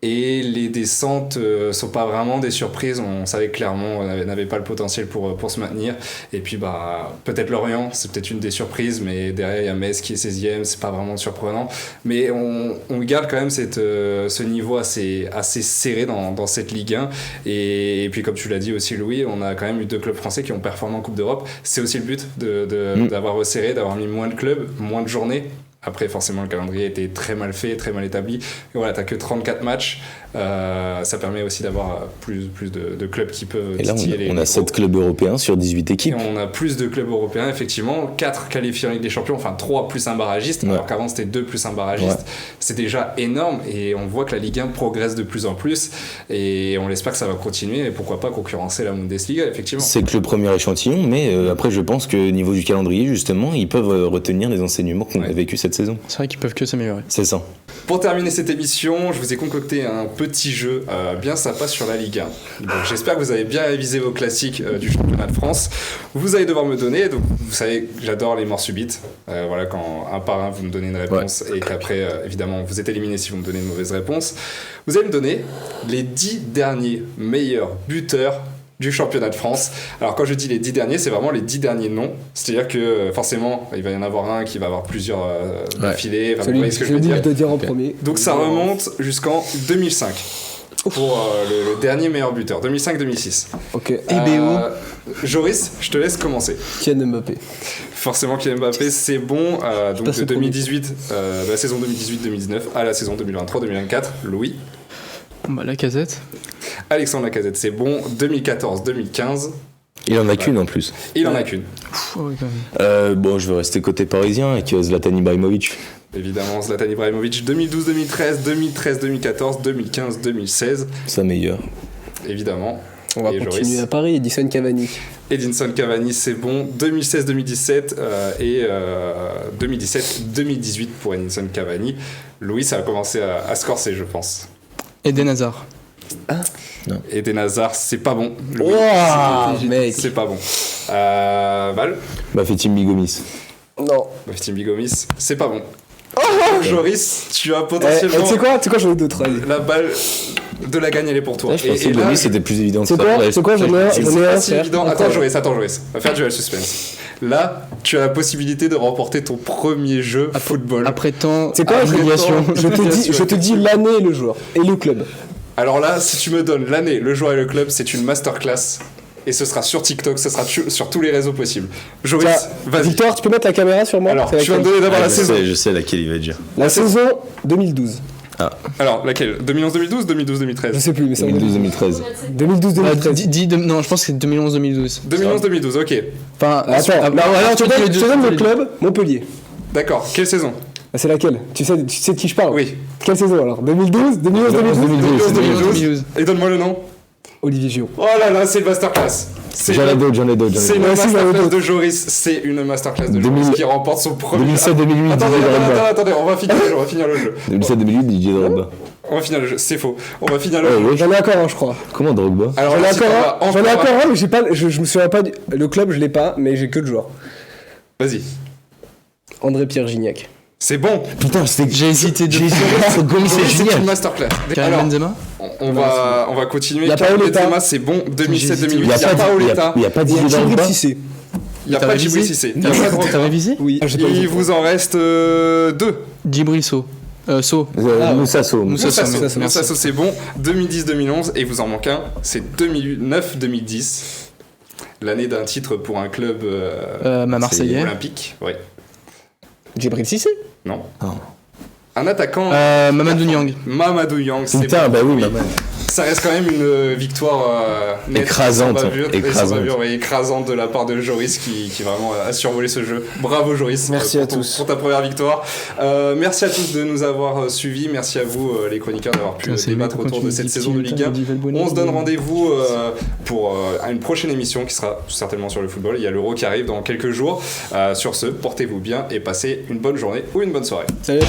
Et les descentes sont pas vraiment des surprises. On savait clairement qu'on n'avait pas le potentiel pour se maintenir. Et puis peut-être Lorient, c'est peut-être une des surprises, mais derrière il y a Metz qui est 16e, c'est pas vraiment surprenant. Mais on garde quand même ce niveau assez serré dans cette Ligue 1. Et puis comme tu l'as dit aussi Louis, on a quand même eu 2 clubs français qui ont performé en Coupe d'Europe. C'est aussi le but d'avoir resserré, d'avoir mis moins de clubs, moins de journées. Après, forcément, le calendrier était très mal fait, très mal établi. Et voilà, t'as que 34 matchs. Ça permet aussi d'avoir plus de clubs qui peuvent titiller les on a 7 clubs européens sur 18 équipes. Et on a plus de clubs européens, effectivement. 4 qualifiés en Ligue des Champions, enfin 3 plus un barragiste, alors qu'avant c'était 2 plus un barragiste. Ouais. C'est déjà énorme et on voit que la Ligue 1 progresse de plus en plus et on espère que ça va continuer et pourquoi pas concurrencer la Bundesliga, effectivement. C'est que le premier échantillon, mais après je pense que au niveau du calendrier, justement, ils peuvent retenir les enseignements qu'on a vécu cette saison. C'est vrai qu'ils peuvent que s'améliorer. C'est ça. Pour terminer cette émission, je vous ai concocté un petit jeu bien sympa sur la Ligue 1. Donc, j'espère que vous avez bien révisé vos classiques du championnat de France. Vous allez devoir me donner, donc vous savez, j'adore les morts subites. Voilà, quand un par un vous me donnez une réponse et qu'après, évidemment, vous êtes éliminé si vous me donnez une mauvaise réponse. Vous allez me donner les 10 derniers meilleurs buteurs du championnat de France. Alors quand je dis les 10 derniers, c'est vraiment les 10 derniers noms. C'est-à-dire que forcément, il va y en avoir un qui va avoir plusieurs d'affilée. Enfin, vous voyez ce que je veux dire. Je dire en premier. Donc ça remonte jusqu'en 2005 pour le dernier meilleur buteur, 2005-2006. Ok. Joris, je te laisse commencer. Kylian Mbappé. Forcément, Kylian Mbappé, c'est bon. Donc de 2018, de la saison 2018-2019 à la saison 2023-2024, Louis. Lacazette. Alexandre Lacazette, c'est bon. 2014-2015. Il en a qu'une en plus. Il en a qu'une. Ouais, quand même. Bon, je vais rester côté parisien avec Zlatan Ibrahimovic. Évidemment, Zlatan Ibrahimovic, 2012-2013, 2013-2014, 2015-2016. Sa meilleure. Évidemment. On va continuer à Paris, Edinson Cavani. Edinson Cavani, c'est bon. 2016-2017 et 2017-2018 pour Edinson Cavani. Louis, ça a commencé à se corser, je pense. Eden Hazard. Ah non. Eden Hazard, c'est pas bon. Mec. C'est pas bon. Val. Bafétim Bigomis. Non. Bafétim Bigomis, c'est pas bon. Joris, tu as potentiellement. Tu sais quoi, j'en ai d'autres. La balle de la gagne, elle est pour toi. Je pensais que Bigomis c'était plus évident. C'est quoi, j'en ai un. C'est pas si évident. Attends, Joris. On va faire duel suspense. Là, tu as la possibilité de remporter ton premier jeu football. Après temps. C'est quoi, je te dis l'année et le joueur. Et le club. Alors là, si tu me donnes l'année, le joueur et le club, c'est une masterclass. Et ce sera sur TikTok, ce sera sur tous les réseaux possibles. Joris, vas-y. Victor, tu peux mettre la caméra sur moi? Alors, tu vas me donner d'abord la saison. Je sais laquelle il va dire. La saison 2012. Ah. Alors, laquelle? 2011-2012, 2012-2013? Je sais plus, mais c'est 2012-2013. 2012-2013. Non, je pense que c'est 2011-2012. 2011-2012, ok. Enfin, attends, tu donnes le club, Montpellier. D'accord, quelle saison? C'est laquelle? Tu sais de qui je parle? Oui. Quelle saison alors? 2012, 2011-2012. Et donne-moi le nom. Olivier Giroud. Oh là là, c'est une masterclass. J'en ai d'autres. C'est une masterclass de Joris. C'est une masterclass de Joris qui remporte son premier. 2007-2008. Attendez, on va finir le jeu. 2007-2008, Didier Drogba. On va finir le jeu, c'est faux. On va finir le jeu. J'en ai encore un, je crois. Comment Drogba? Alors j'en ai encore un, mais j'ai pas. Je me souviens pas. Le club, je l'ai pas, mais j'ai que le joueur. Vas-y. André-Pierre Gignac. C'est bon. Putain, J'ai hésité J'ai hésité entre Gomis et C'est une Julien. masterclass. Karim Alors, Benzema. on va continuer. Y a Karim Paoletta. Benzema, c'est bon. 2007-2008. Il Il n'y a pas Paoletta. Il n'y a pas Il y a Didier Djibril Drogba. Cissé. Il n'y a T'as pas révisé Djibril Cissé. Il y a pas Drogba. T'as révisé? Oui. Il vous en reste 2. Djibril So. Moussa Sow. Moussa Sow. Moussa merci. Sow, c'est bon. 2010-2011 et vous en manque un. C'est 2009-2010. L'année d'un titre pour un club Ma Marseillais. olympique. Ouais. Djibril Cissé. Non. Ah. Un attaquant. Mamadou Niang. Mamadou Niang. C'est Putain, bon. bah oui, maman. Ça reste quand même une victoire nette, Écrasante, sans bavure, écrasante. sans bavure, ouais, écrasante de la part de Joris qui vraiment a survolé ce jeu. Bravo Joris. Merci pour à tous. pour ta première victoire. Merci à tous de nous avoir suivis. Merci à vous les chroniqueurs d'avoir pu débattre autour de cette saison de Ligue 1. On se donne rendez-vous pour une prochaine émission qui sera certainement sur le football. Il y a l'Euro qui arrive dans quelques jours. Sur ce, portez-vous bien et passez une bonne journée ou une bonne soirée. Salut.